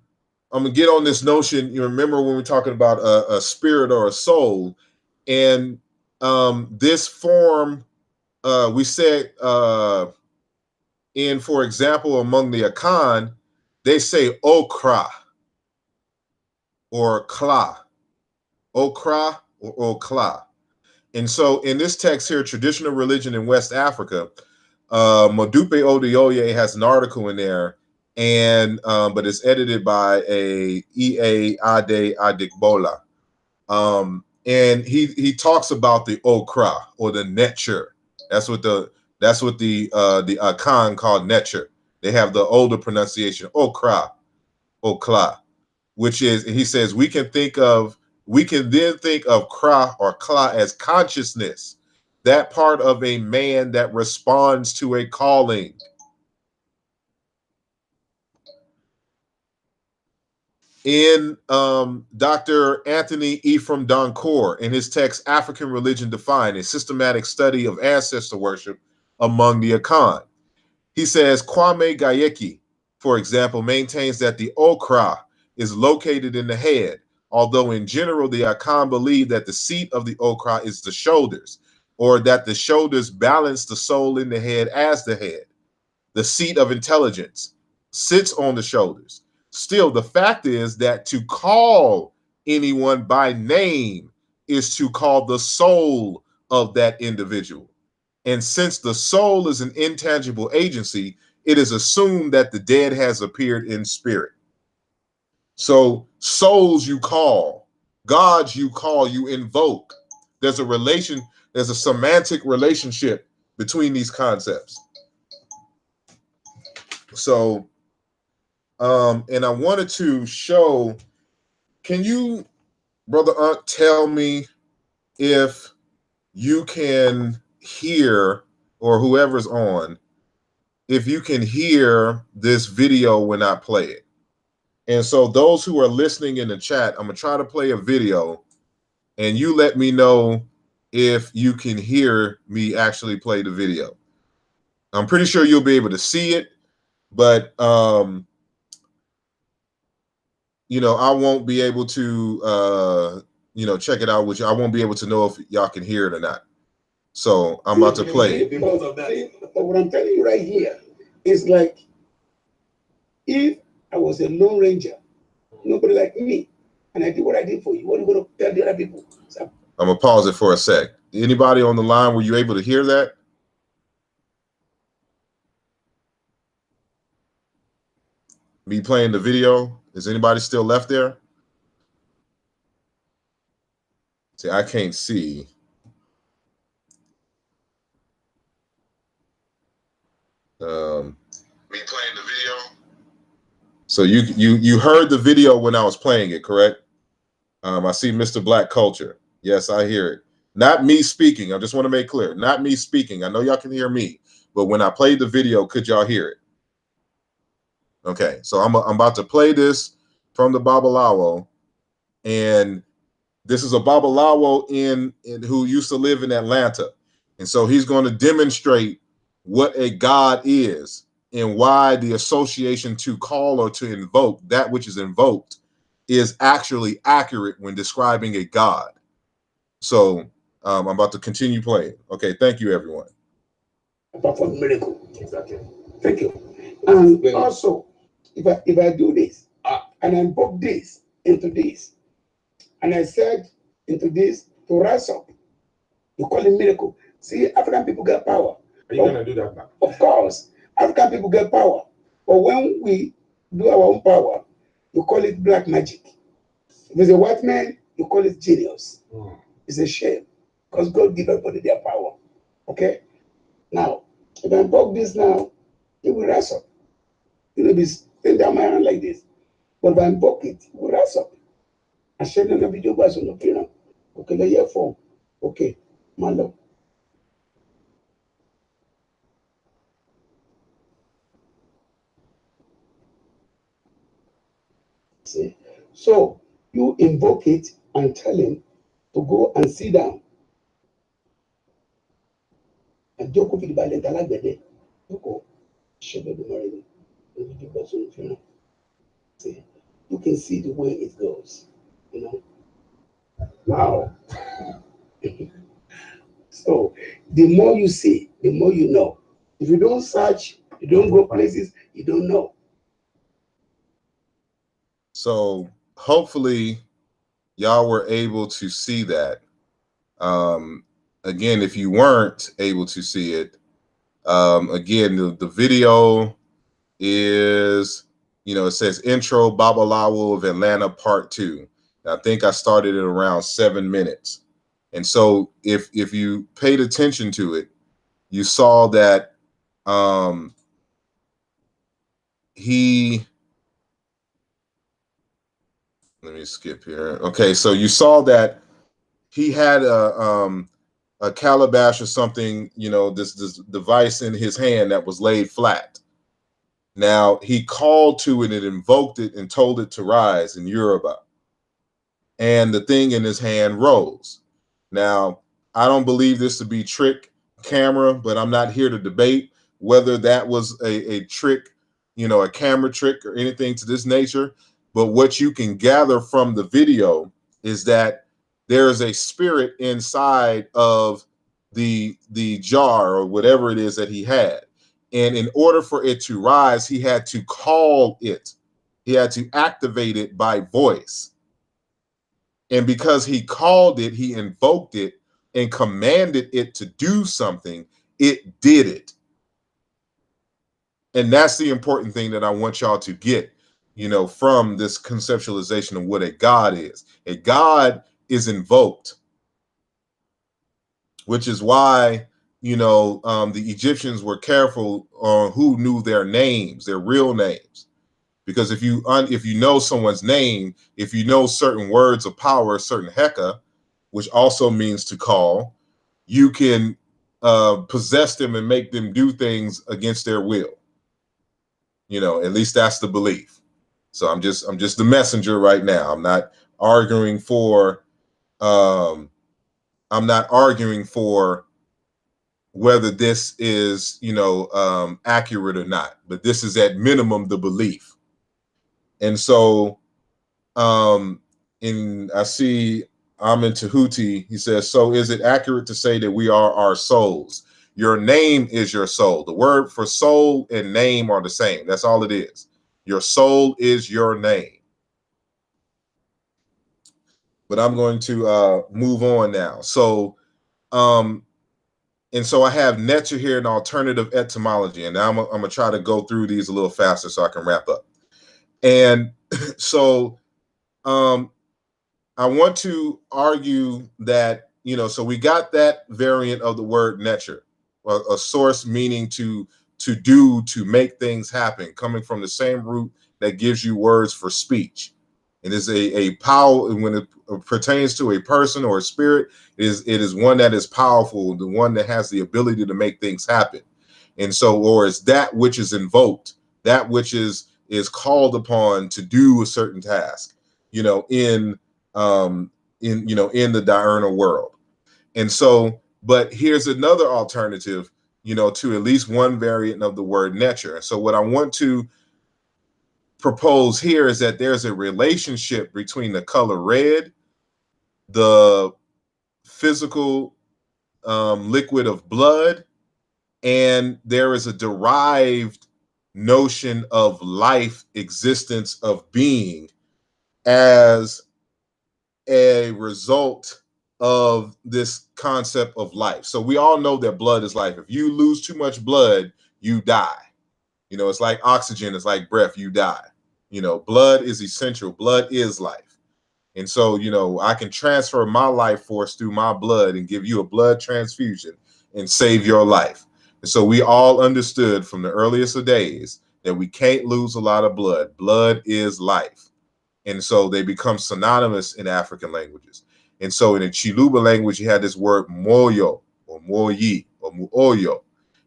gonna get on this notion. You remember when we're talking about a spirit or a soul, and this form we said in, for example, among the Akan, they say okra or kla, okra or okla. And so in this text here, Traditional Religion in West Africa, Modupe Odeoye has an article in there, and but it's edited by a E.A. Ade Adikbola. And he talks about the okra or the nTr. That's what the Akan called nTr. They have the older pronunciation okra, okla, which is, he says, we can then think of kra or kla as consciousness, that part of a man that responds to a calling. In Dr. Anthony Ephraim Doncourt, in his text African Religion Defined, a systematic study of ancestor worship among the Akan, he says Kwame Gayeki, for example, maintains that the okra is located in the head, although in general the Akan believe that the seat of the okra is the shoulders, or that the shoulders balance the soul in the head as the head. The seat of intelligence sits on the shoulders. Still, the fact is that to call anyone by name is to call the soul of that individual. And since the soul is an intangible agency, it is assumed that the dead has appeared in spirit. So souls you call, gods you call, you invoke. There's a semantic relationship between these concepts. So, and I wanted to show, can you, Brother Unc, tell me if you can hear, or whoever's on, if you can hear this video when I play it. And so those who are listening in the chat, I'm gonna try to play a video, and you let me know if you can hear me actually play the video. I'm pretty sure you'll be able to see it, but I won't be able to check it out with you. I won't be able to know if y'all can hear it or not. So I'm about to play it. But what I'm telling you right here is like, if I was a lone ranger, nobody like me, and I did what I did for you, what are you going to tell the other people? So, I'm gonna pause it for a sec. Anybody on the line, were you able to hear that? Me playing the video? Is anybody still left there? See, I can't see. Me playing the video. So you heard the video when I was playing it, correct? I see Mr. Black Culture. Yes, I hear it. Not me speaking. I just want to make clear. Not me speaking. I know y'all can hear me, but when I played the video, could y'all hear it? Okay, so I'm about to play this from the Babalawo, and this is a Babalawo in who used to live in Atlanta, and so he's going to demonstrate what a god is and why the association to call or to invoke that which is invoked is actually accurate when describing a god. So I'm about to continue playing. Okay, thank you, everyone. Apart from miracle, exactly. Thank you. And also, if I do this and I invoke this into this, and I said into this to rise up, you call it miracle. See, African people get power. Are you gonna do that now? Of course, African people get power, but when we do our own power, you call it black magic. If it's a white man, you call it genius. It's a shame, because God gives everybody their power. Okay? Now, if I invoke this now, it will rise up. It will be staying down my hand like this. But if I invoke it, it will rise up. I said, no, video guys on the piano. Okay, the year form. Okay, my love. See? So you invoke it and tell him to go and sit down. And Joko fi balẹ̀ talagbẹ̀dẹ. Joko, ṣẹ́gbẹ́ bí mọ́rin ni. The video guys on the piano. See? You can see the way it goes. You know? Wow. So the more you see, the more you know. If you don't search, you don't go places, you don't know. So hopefully y'all were able to see that. Again, if you weren't able to see it, again, the video is, you know, it says intro Babalawo of Atlanta part 2. I think I started it around 7 minutes. And so if you paid attention to it, you saw that let me skip here. Okay, so you saw that he had a calabash or something, you know, this device in his hand that was laid flat. Now he called to it and invoked it and told it to rise in Yoruba. And the thing in his hand rose. Now, I don't believe this to be trick camera, but I'm not here to debate whether that was a trick, you know, a camera trick or anything to this nature. But what you can gather from the video is that there is a spirit inside of the jar or whatever it is that he had. And in order for it to rise, he had to call it. He had to activate it by voice. And because he called it, he invoked it and commanded it to do something, it did it. And that's the important thing that I want y'all to get, you know, from this conceptualization of what a god is. A god is invoked, which is why, you know, the Egyptians were careful on who knew their names, their real names. Because if you know someone's name, if you know certain words of power, certain heka, which also means to call, you can possess them and make them do things against their will. You know, at least that's the belief. So I'm just the messenger right now. I'm not arguing for whether this is, you know, accurate or not, but this is at minimum the belief. And so I see Amin-Tahuti, he says, so is it accurate to say that we are our souls? Your name is your soul. The word for soul and name are the same. That's all it is. Your soul is your name. But I'm going to move on now. So, and so I have nTr here in alternative etymology, and now I'm going to try to go through these a little faster so I can wrap up. And so I want to argue that, you know, so we got that variant of the word nTr, a source meaning to do, to make things happen, coming from the same root that gives you words for speech. It is a power when it pertains to a person or a spirit. It is one that is powerful, the one that has the ability to make things happen. And so, or is that which is invoked, that which is called upon to do a certain task, you know, in the diurnal world. And so, but here's another alternative, you know, to at least one variant of the word nTr. So what I want to propose here is that there's a relationship between the color red, the physical liquid of blood, and there is a derived notion of life, existence, of being as a result of this concept of life. So we all know that blood is life. If you lose too much blood, you die. You know, it's like oxygen, it's like breath, you die. You know, blood is essential. Blood is life. And so, you know, I can transfer my life force through my blood and give you a blood transfusion. and save your life. And so we all understood from the earliest of days that we can't lose a lot of blood. Blood is life. And so they become synonymous in African languages. And so in the Chiluba language, you had this word moyo or moyi or muoyo,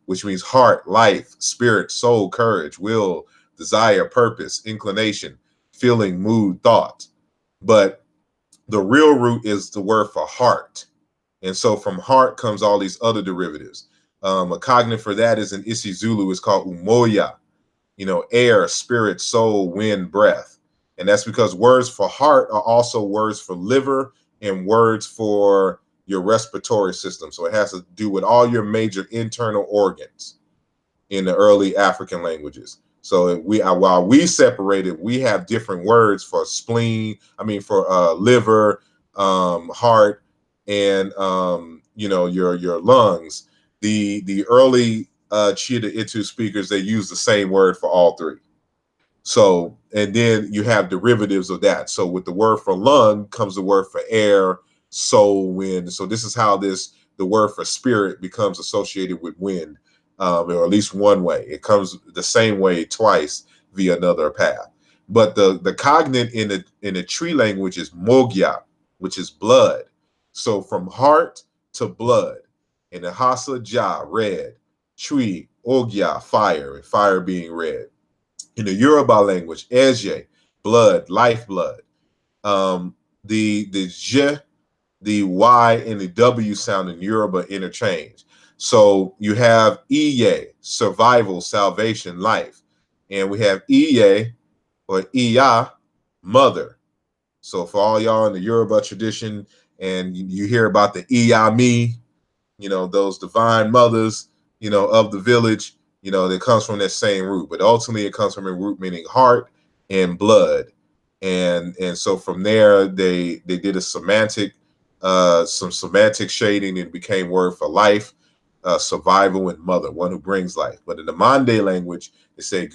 which means heart, life, spirit, soul, courage, will, desire, purpose, inclination, feeling, mood, thought. But the real root is the word for heart. And so from heart comes all these other derivatives. A cognate for that is in isiZulu, it's called umoya, air, spirit, soul, wind, breath. And that's because words for heart are also words for liver and words for your respiratory system. So it has to do with all your major internal organs in the early African languages. So while we separated, we have different words for spleen, for liver, heart, and your lungs. The early Cyena-Ntu speakers, they use the same word for all three. So, and then you have derivatives of that. So with the word for lung comes the word for air, soul, wind. So this is how the word for spirit becomes associated with wind, or at least one way. It comes the same way twice via another path. But the cognate in the tree language is mogya, which is blood. So from heart to blood. In the Hausa, ja, red, tree, ogya, fire, and fire being red. In the Yoruba language, eje, blood, lifeblood. The je, the y, and the w sound in Yoruba interchange. So you have iye, survival, salvation, life. And we have iye, or iya, mother. So for all y'all in the Yoruba tradition, and you hear about the iyami, those divine mothers, of the village, that comes from that same root. But ultimately it comes from a root meaning heart and blood. And so from there, they did some semantic shading, and became word for life, survival, and mother, one who brings life. But in the Mande language, they say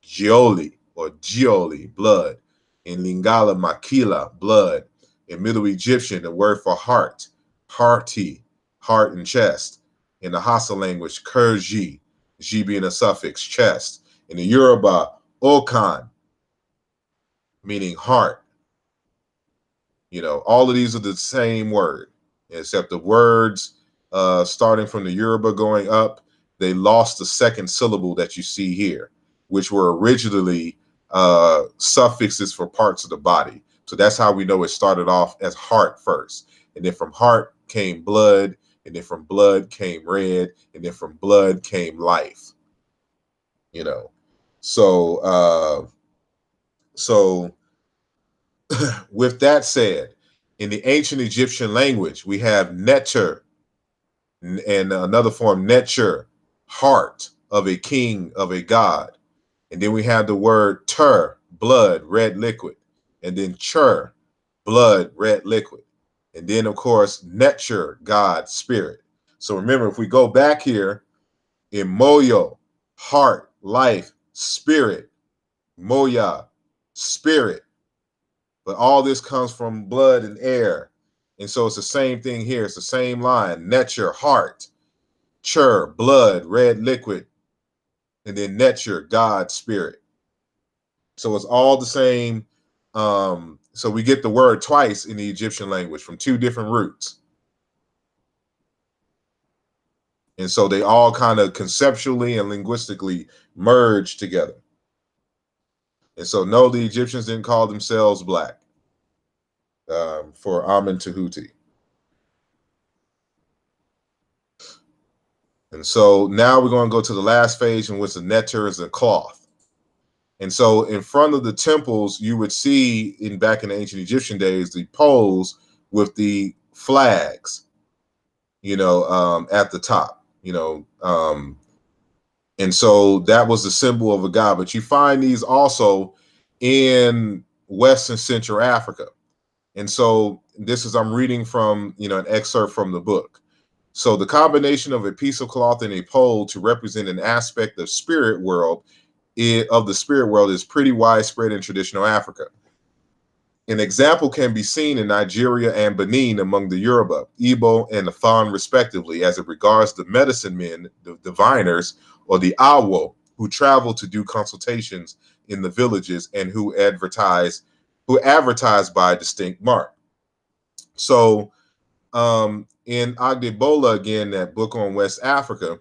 Gioli or Gioli, blood. In Lingala, Makila, blood. In Middle Egyptian, the word for heart, hearty, heart and chest. In the Hausa language, Kurji, Ji being a suffix, chest. In the Yoruba, Okan, meaning heart. All of these are the same word, except the words starting from the Yoruba going up, they lost the second syllable that you see here, which were originally suffixes for parts of the body. So that's how we know it started off as heart first. And then from heart came blood, and then from blood came red, and then from blood came life. So with that said, in the ancient Egyptian language, we have nTr, and another form, nTr, heart of a king, of a god. And then we have the word tur, blood, red liquid. And then chur, blood, red liquid. And then, of course, nTr, God, spirit. So remember, if we go back here, in moyo, heart, life, spirit, moya, spirit. But all this comes from blood and air. And so it's the same thing here. It's the same line. nTr, heart, chur, blood, red liquid. And then nTr, God, spirit. So it's all the same. So we get the word twice in the Egyptian language from two different roots. And so they all kind of conceptually and linguistically merge together. And so no, the Egyptians didn't call themselves black for Amen-Tehuti. And so now we're going to go to the last phase, in which the nTr is a cloth. And so in front of the temples, you would see back in the ancient Egyptian days, the poles with the flags, at the top, and so that was the symbol of a god. But you find these also in West and Central Africa. And so I'm reading from, an excerpt from the book. So the combination of a piece of cloth and a pole to represent an aspect of the spirit world is pretty widespread in traditional Africa. An example can be seen in Nigeria and Benin among the Yoruba, Igbo, and the Fan respectively, as it regards the medicine men, the diviners, or the Awo, who travel to do consultations in the villages and who advertise by a distinct mark. So in Agdebola, again, that book on West Africa,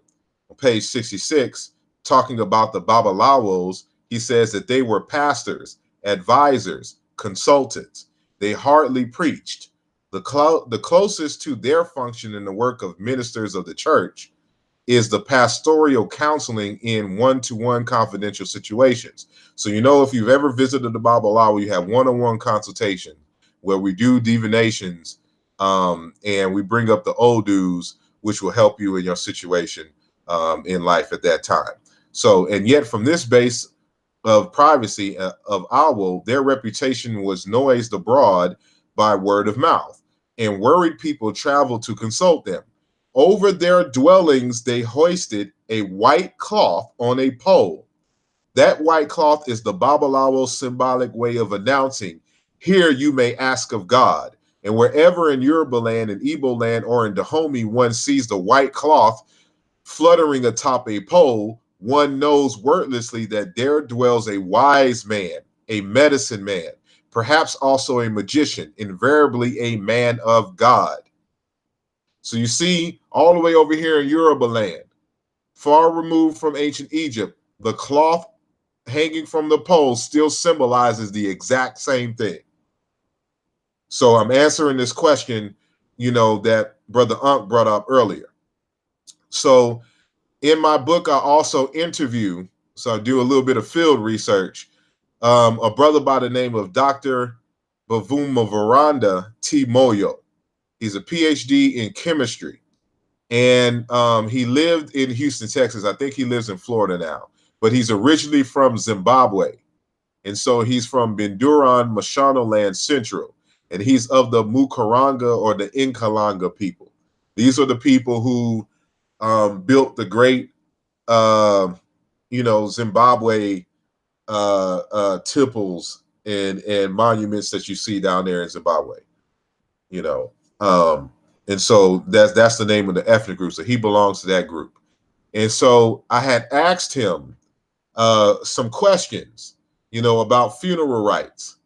on page 66, talking about the Babalawos, he says that they were pastors, advisors, consultants. They hardly preached. The closest to their function in the work of ministers of the church is the pastoral counseling in one-to-one confidential situations. So, you know, if you've ever visited the Babalawo, you have one-on-one consultation where we do divinations, and we bring up the old dues, which will help you in your situation in life at that time. So, and yet from this base of privacy of Awo, their reputation was noised abroad by word of mouth, and worried people traveled to consult them. Over their dwellings, they hoisted a white cloth on a pole. That white cloth is the Babalawo symbolic way of announcing, here you may ask of God. And wherever in Yoruba land, in Igbo land, or in Dahomey, one sees the white cloth fluttering atop a pole, one knows wordlessly that there dwells a wise man, a medicine man, perhaps also a magician, invariably a man of God. So you see, all the way over here in Yoruba land, far removed from ancient Egypt, the cloth hanging from the pole still symbolizes the exact same thing. So I'm answering this question, you know, that Brother Unc brought up earlier. So in my book, I also interview, so I do a little bit of field research, a brother by the name of Dr. Bavumavaranda T. Moyo. He's a PhD in chemistry. And he lived in Houston, Texas. I think he lives in Florida now, but he's originally from Zimbabwe. And so he's from Binduran, Mashonaland Central, and he's of the Mukaranga or the Inkalanga people. These are the people who built the great, you know, Zimbabwe temples and monuments that you see down there in Zimbabwe, you know. And so that's the name of the ethnic group. So he belongs to that group. And so I had asked him some questions, you know, about funeral rites.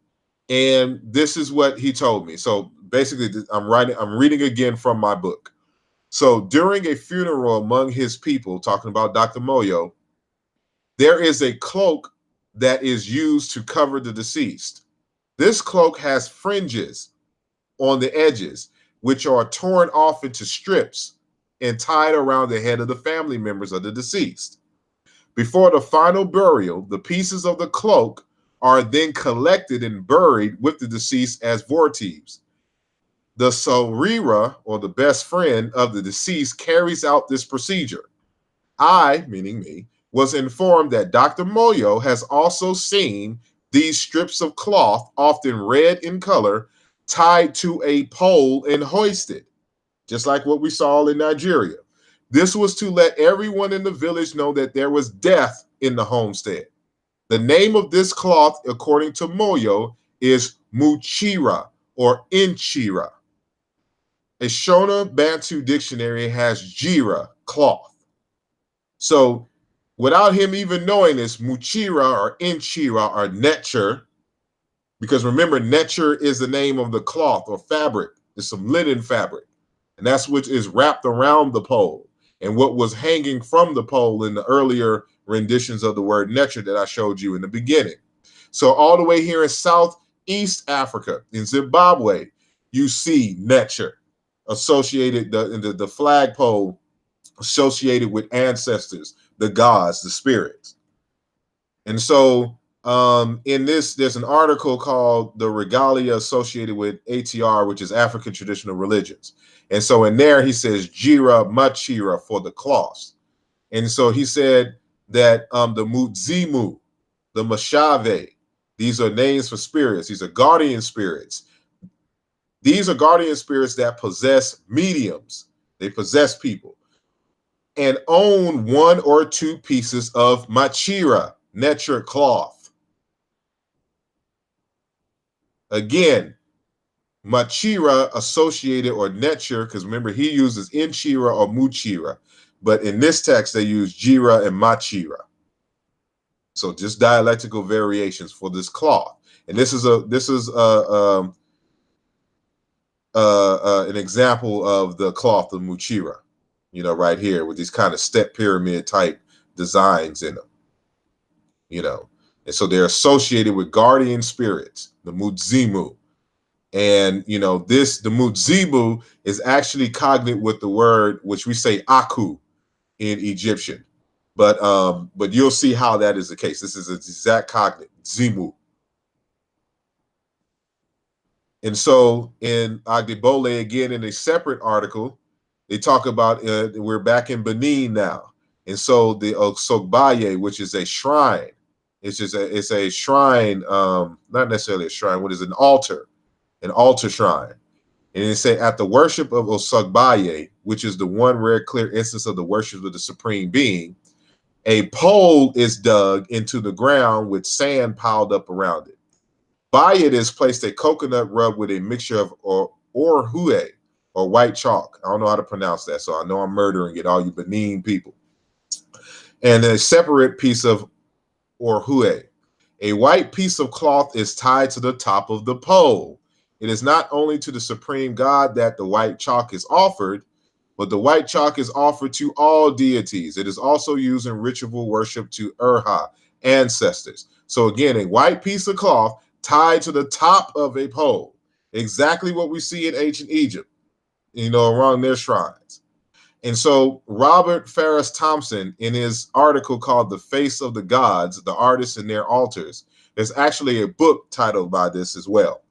And this is what he told me. So basically, I'm reading again from my book. So during a funeral among his people, talking about Dr. Moyo, there is a cloak that is used to cover the deceased. This cloak has fringes on the edges, which are torn off into strips and tied around the head of the family members of the deceased. Before the final burial, the pieces of the cloak are then collected and buried with the deceased as vortives. The Sorira, or the best friend of the deceased, carries out this procedure. I, meaning me, was informed that Dr. Moyo has also seen these strips of cloth, often red in color, tied to a pole and hoisted, just like what we saw in Nigeria. This was to let everyone in the village know that there was death in the homestead. The name of this cloth, according to Moyo, is Muchira or Inchira. A Shona Bantu dictionary has Jira, cloth. So without him even knowing this, Muchira or Inchira are Netcher, because remember, Netcher is the name of the cloth or fabric. It's some linen fabric, and that's what is wrapped around the pole and what was hanging from the pole in the earlier renditions of the word Netcher that I showed you in the beginning. So all the way here in Southeast Africa, in Zimbabwe, you see Netcher associated, the flagpole associated with ancestors, the gods, the spirits. And so in this, there's an article called The Regalia Associated with ATR, which is African Traditional Religions. And so in there, he says Jira Machira for the cloths. And so he said that the Muzimu, the Mashave, these are names for spirits. These are guardian spirits. These are guardian spirits that possess mediums. They possess people and own one or two pieces of Machira, Netcher cloth. Again, Machira associated or Netcher, because remember he uses Inchira or Muchira, but in this text they use Jira and Machira. So just dialectical variations for this cloth, and this is an example of the cloth of Muchira, you know, right here with these kind of step pyramid type designs in them, you know, and so they're associated with guardian spirits, the Muzimu. And, you know, the Muzimu is actually cognate with the word, which we say Aku in Egyptian. But you'll see how that is the case. This is an exact cognate, Zimu. And so in Agdebole, again, in a separate article, they talk about, we're back in Benin now. And so the Osogbaye, which is a shrine, it's a shrine, not necessarily a shrine, what is an altar shrine. And they say at the worship of Osogbaye, which is the one rare clear instance of the worship of the supreme being, a pole is dug into the ground with sand piled up around it. By it is placed a coconut rubbed with a mixture of orhue, or white chalk. I don't know how to pronounce that, so I know I'm murdering it, all you Benin people. And a separate piece of orhue. A white piece of cloth is tied to the top of the pole. It is not only to the supreme God that the white chalk is offered, but the white chalk is offered to all deities. It is also used in ritual worship to Urha, ancestors. So again, a white piece of cloth tied to the top of a pole. Exactly what we see in ancient Egypt, you know, around their shrines. And so Robert Ferris Thompson, in his article called The Face of the Gods, the Artists and Their Altars, there's actually a book titled by this as well.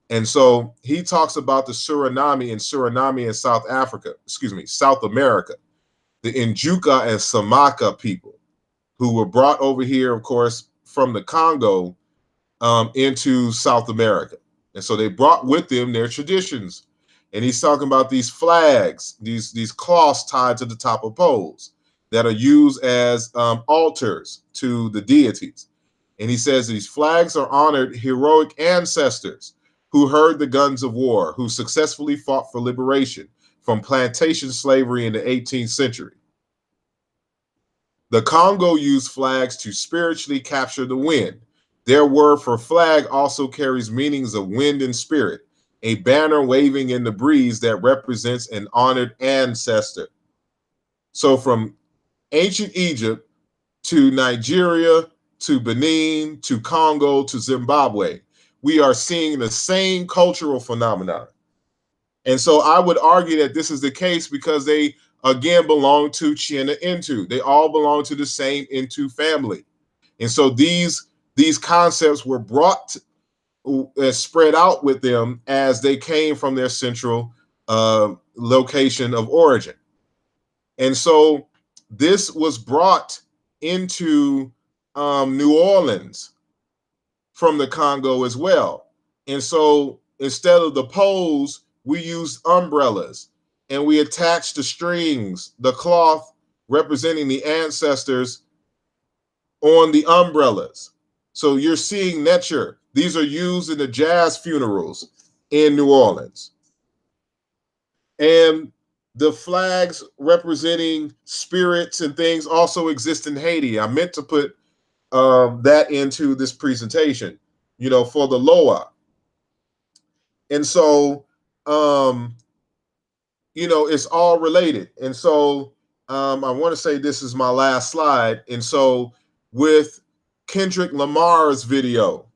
And so he talks about the Suriname in South Africa, South America, the Njuka and Samaka people who were brought over here, of course, from the Congo into South America. And so they brought with them their traditions. And he's talking about these flags, these cloths tied to the top of poles that are used as altars to the deities. And he says these flags are honored heroic ancestors who heard the guns of war, who successfully fought for liberation from plantation slavery in the 18th century. The Congo used flags to spiritually capture the wind. Their word for flag also carries meanings of wind and spirit, a banner waving in the breeze that represents an honored ancestor. So from ancient Egypt to Nigeria, to Benin, to Congo, to Zimbabwe, we are seeing the same cultural phenomenon. And so I would argue that this is the case because they, again, belong to Cyena-Ntu. They all belong to the same Ntu family. And so these concepts were brought spread out with them as they came from their central location of origin. And so this was brought into New Orleans from the Congo as well. And so instead of the poles, we used umbrellas and we attached the strings, the cloth representing the ancestors on the umbrellas. So you're seeing netcher. These are used in the jazz funerals in New Orleans. And the flags representing spirits and things also exist in Haiti. I meant to put that into this presentation, you know, for the Loa. And so, you know, it's all related. And so I want to say this is my last slide. And so with Kendrick Lamar's video,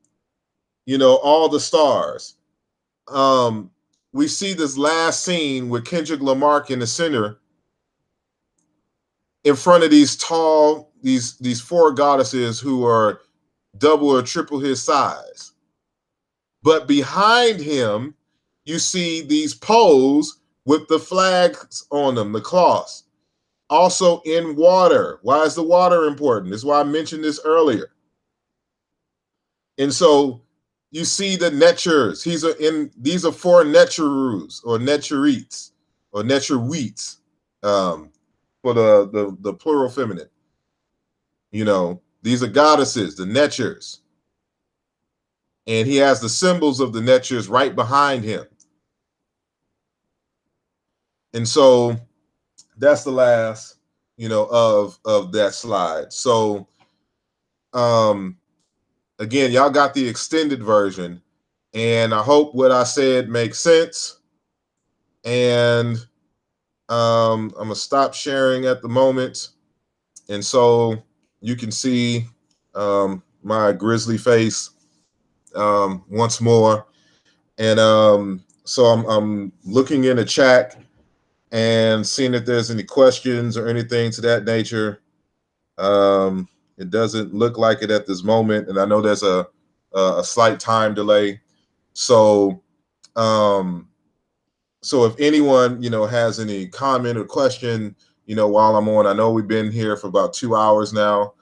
you know, All the Stars, we see this last scene with Kendrick Lamar in the center in front of these tall, these four goddesses who are double or triple his size. But behind him, you see these poles with the flags on them, the cloths. Also in water. Why is the water important? This is why I mentioned this earlier. And so you see the netchers. These are four netcherus or netcherites or netchereets for the plural feminine. You know, these are goddesses, the netchers. and he has the symbols of the netures right behind him. And so that's the last, of that slide. So again, y'all got the extended version, and I hope what I said makes sense. And I'm gonna stop sharing at the moment, and so you can see my grizzly face once more. And so I'm looking in the chat and seeing if there's any questions or anything to that nature. It doesn't look like it at this moment, and I know there's a slight time delay. So so if anyone has any comment or question while I'm on, I know we've been here for about 2 hours now,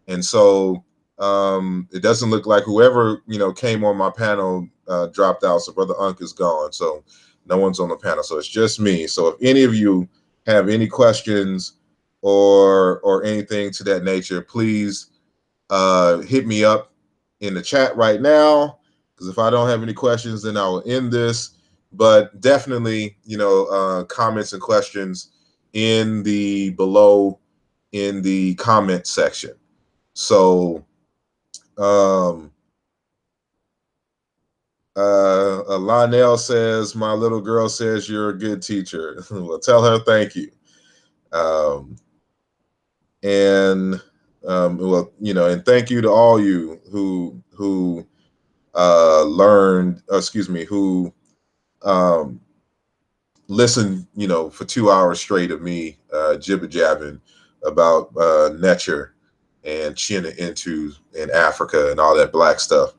and so it doesn't look like whoever came on my panel dropped out. So Brother Unk is gone, so no one's on the panel, so it's just me. So if any of you have any questions or anything to that nature, please hit me up in the chat right now, because if I don't have any questions, then I will end this. But definitely comments and questions in the below in the comment section. So Lionel says, my little girl says you're a good teacher. Well, tell her thank you. And and thank you to all you who learned, who listened, for 2 hours straight of me jibber jabbing about Nether and Cyena-Ntu in Africa and all that black stuff,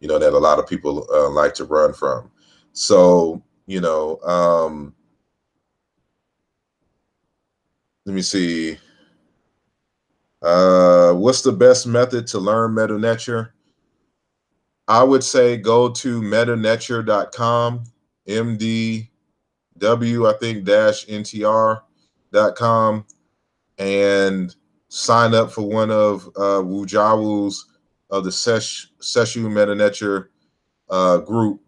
that a lot of people like to run from. So, let me see. What's the best method to learn Meta Nether? I would say go to metanether.com, MDW, I think, -NTR.com, and sign up for one of Wujawu's of the Seshu Meta Nether group,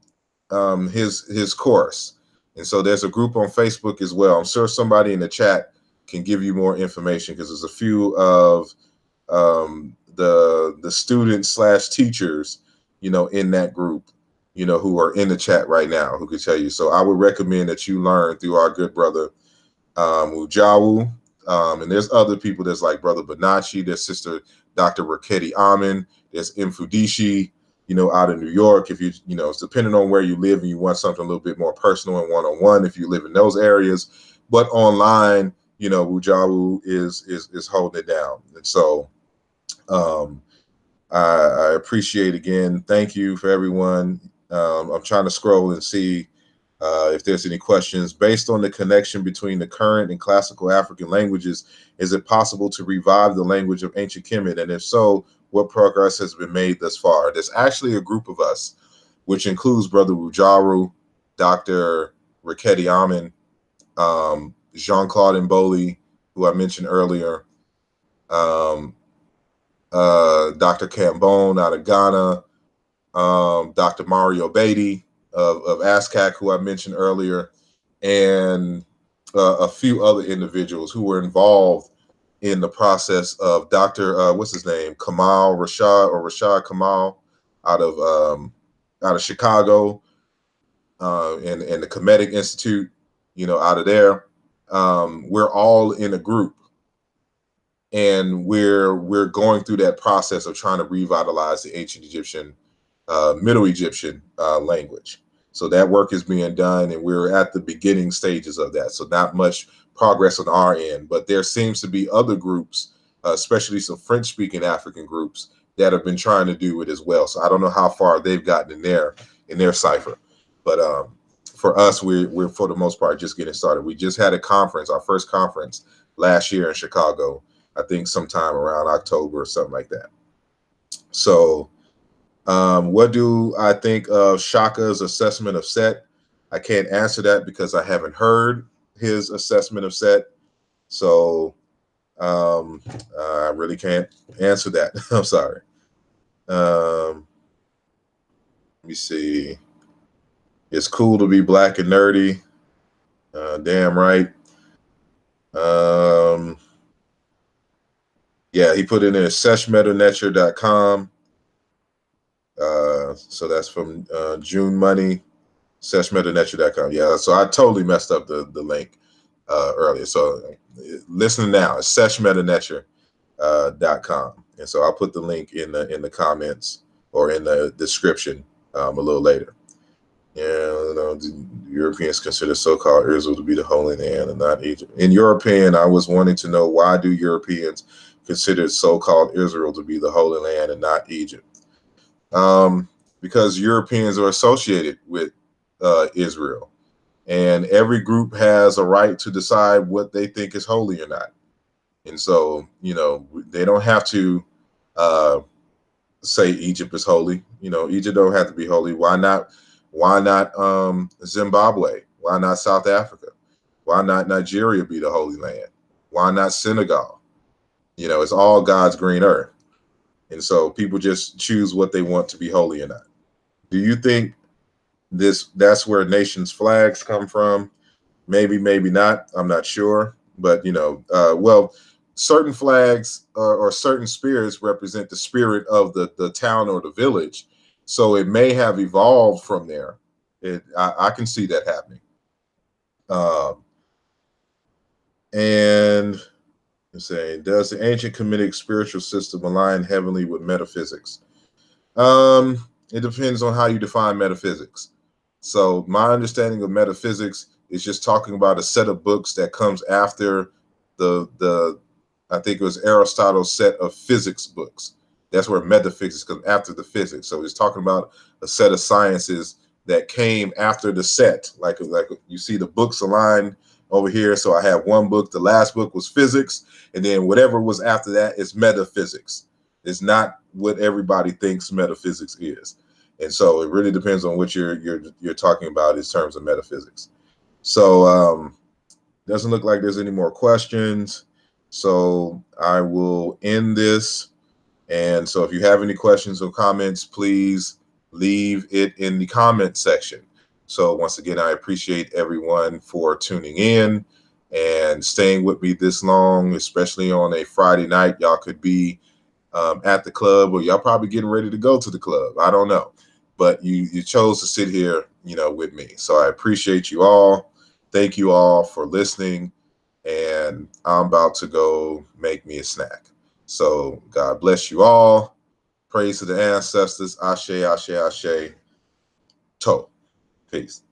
his course. And so there's a group on Facebook as well. I'm sure somebody in the chat can give you more information, because there's a few of the students / teachers in that group who are in the chat right now who could tell you. So I would recommend that you learn through our good brother Ujawu, and there's other people. There's like Brother Banachi, there's Sister Dr. Raketi Amin, there's Mfudishi out of New York. If it's depending on where you live and you want something a little bit more personal and one-on-one, if you live in those areas. But online, Ujawu is holding it down. And so I appreciate, again, thank you for everyone. I'm trying to scroll and see if there's any questions. Based on the connection between the current and classical African languages, is it possible to revive the language of ancient Kemet? And if so, what progress has been made thus far? There's actually a group of us, which includes Brother Ujaru, Dr. Raketi Amin, Jean-Claude Mboli, who I mentioned earlier, Dr. Cambone out of Ghana, Dr. Mario Beatty of ASCAC, who I mentioned earlier, and a few other individuals who were involved in the process of Dr. What's his name? Rashad Kamal out of Chicago, and the Kemetic Institute, out of there. We're all in a group, and we're going through that process of trying to revitalize the ancient Egyptian, Middle Egyptian language. So that work is being done, and we're at the beginning stages of that. So not much progress on our end, but there seems to be other groups, especially some French-speaking African groups, that have been trying to do it as well. So I don't know how far they've gotten in their cipher, but for us, we're for the most part just getting started. We just had a conference, our first conference last year in Chicago, I think sometime around October or something like that. So what do I think of Shaka's assessment of Set? I can't answer that because I haven't heard his assessment of Set. So I really can't answer that. I'm sorry. me see. It's cool to be black and nerdy. Damn right. Yeah, he put in there seshmetanetcher.com. So that's from June Money, seshmetanetcher.com. Yeah, so I totally messed up the link earlier. So listen now, it's seshmetanetcher.com. And so I'll put the link in the comments or in the description a little later. Yeah, the Europeans consider so-called Israel to be the Holy Land and not Egypt. In your opinion, I was wanting to know, why do Europeans consider so-called Israel to be the Holy Land and not Egypt? Because Europeans are associated with Israel, and every group has a right to decide what they think is holy or not. And so, they don't have to say Egypt is holy. Egypt don't have to be holy. Why not? Why not Zimbabwe? Why not South Africa? Why not Nigeria be the Holy Land? Why not Senegal? It's all God's green earth. And so people just choose what they want to be holy or not. Do you think that's where nations' flags come from? Maybe, maybe not. I'm not sure. But, well, certain flags or certain spirits represent the spirit of the town or the village. So it may have evolved from there. I can see that happening. And saying, does the ancient Kemetic spiritual system align heavenly with metaphysics? It depends on how you define metaphysics. So my understanding of metaphysics is just talking about a set of books that comes after the I think it was Aristotle's set of physics books. That's where metaphysics comes after the physics. So he's talking about a set of sciences that came after the set. Like you see the books aligned over here. So I have one book. The last book was physics, and then whatever was after that is metaphysics. It's not what everybody thinks metaphysics is. And so it really depends on what you're talking about in terms of metaphysics. So doesn't look like there's any more questions. So I will end this. And so if you have any questions or comments, please leave it in the comment section. So once again, I appreciate everyone for tuning in and staying with me this long, especially on a Friday night. Y'all could be at the club, or y'all probably getting ready to go to the club. I don't know. But you chose to sit here, with me. So I appreciate you all. Thank you all for listening. And I'm about to go make me a snack. So God bless you all. Praise to the ancestors. Ashe, ashe, ashe. To. Peace.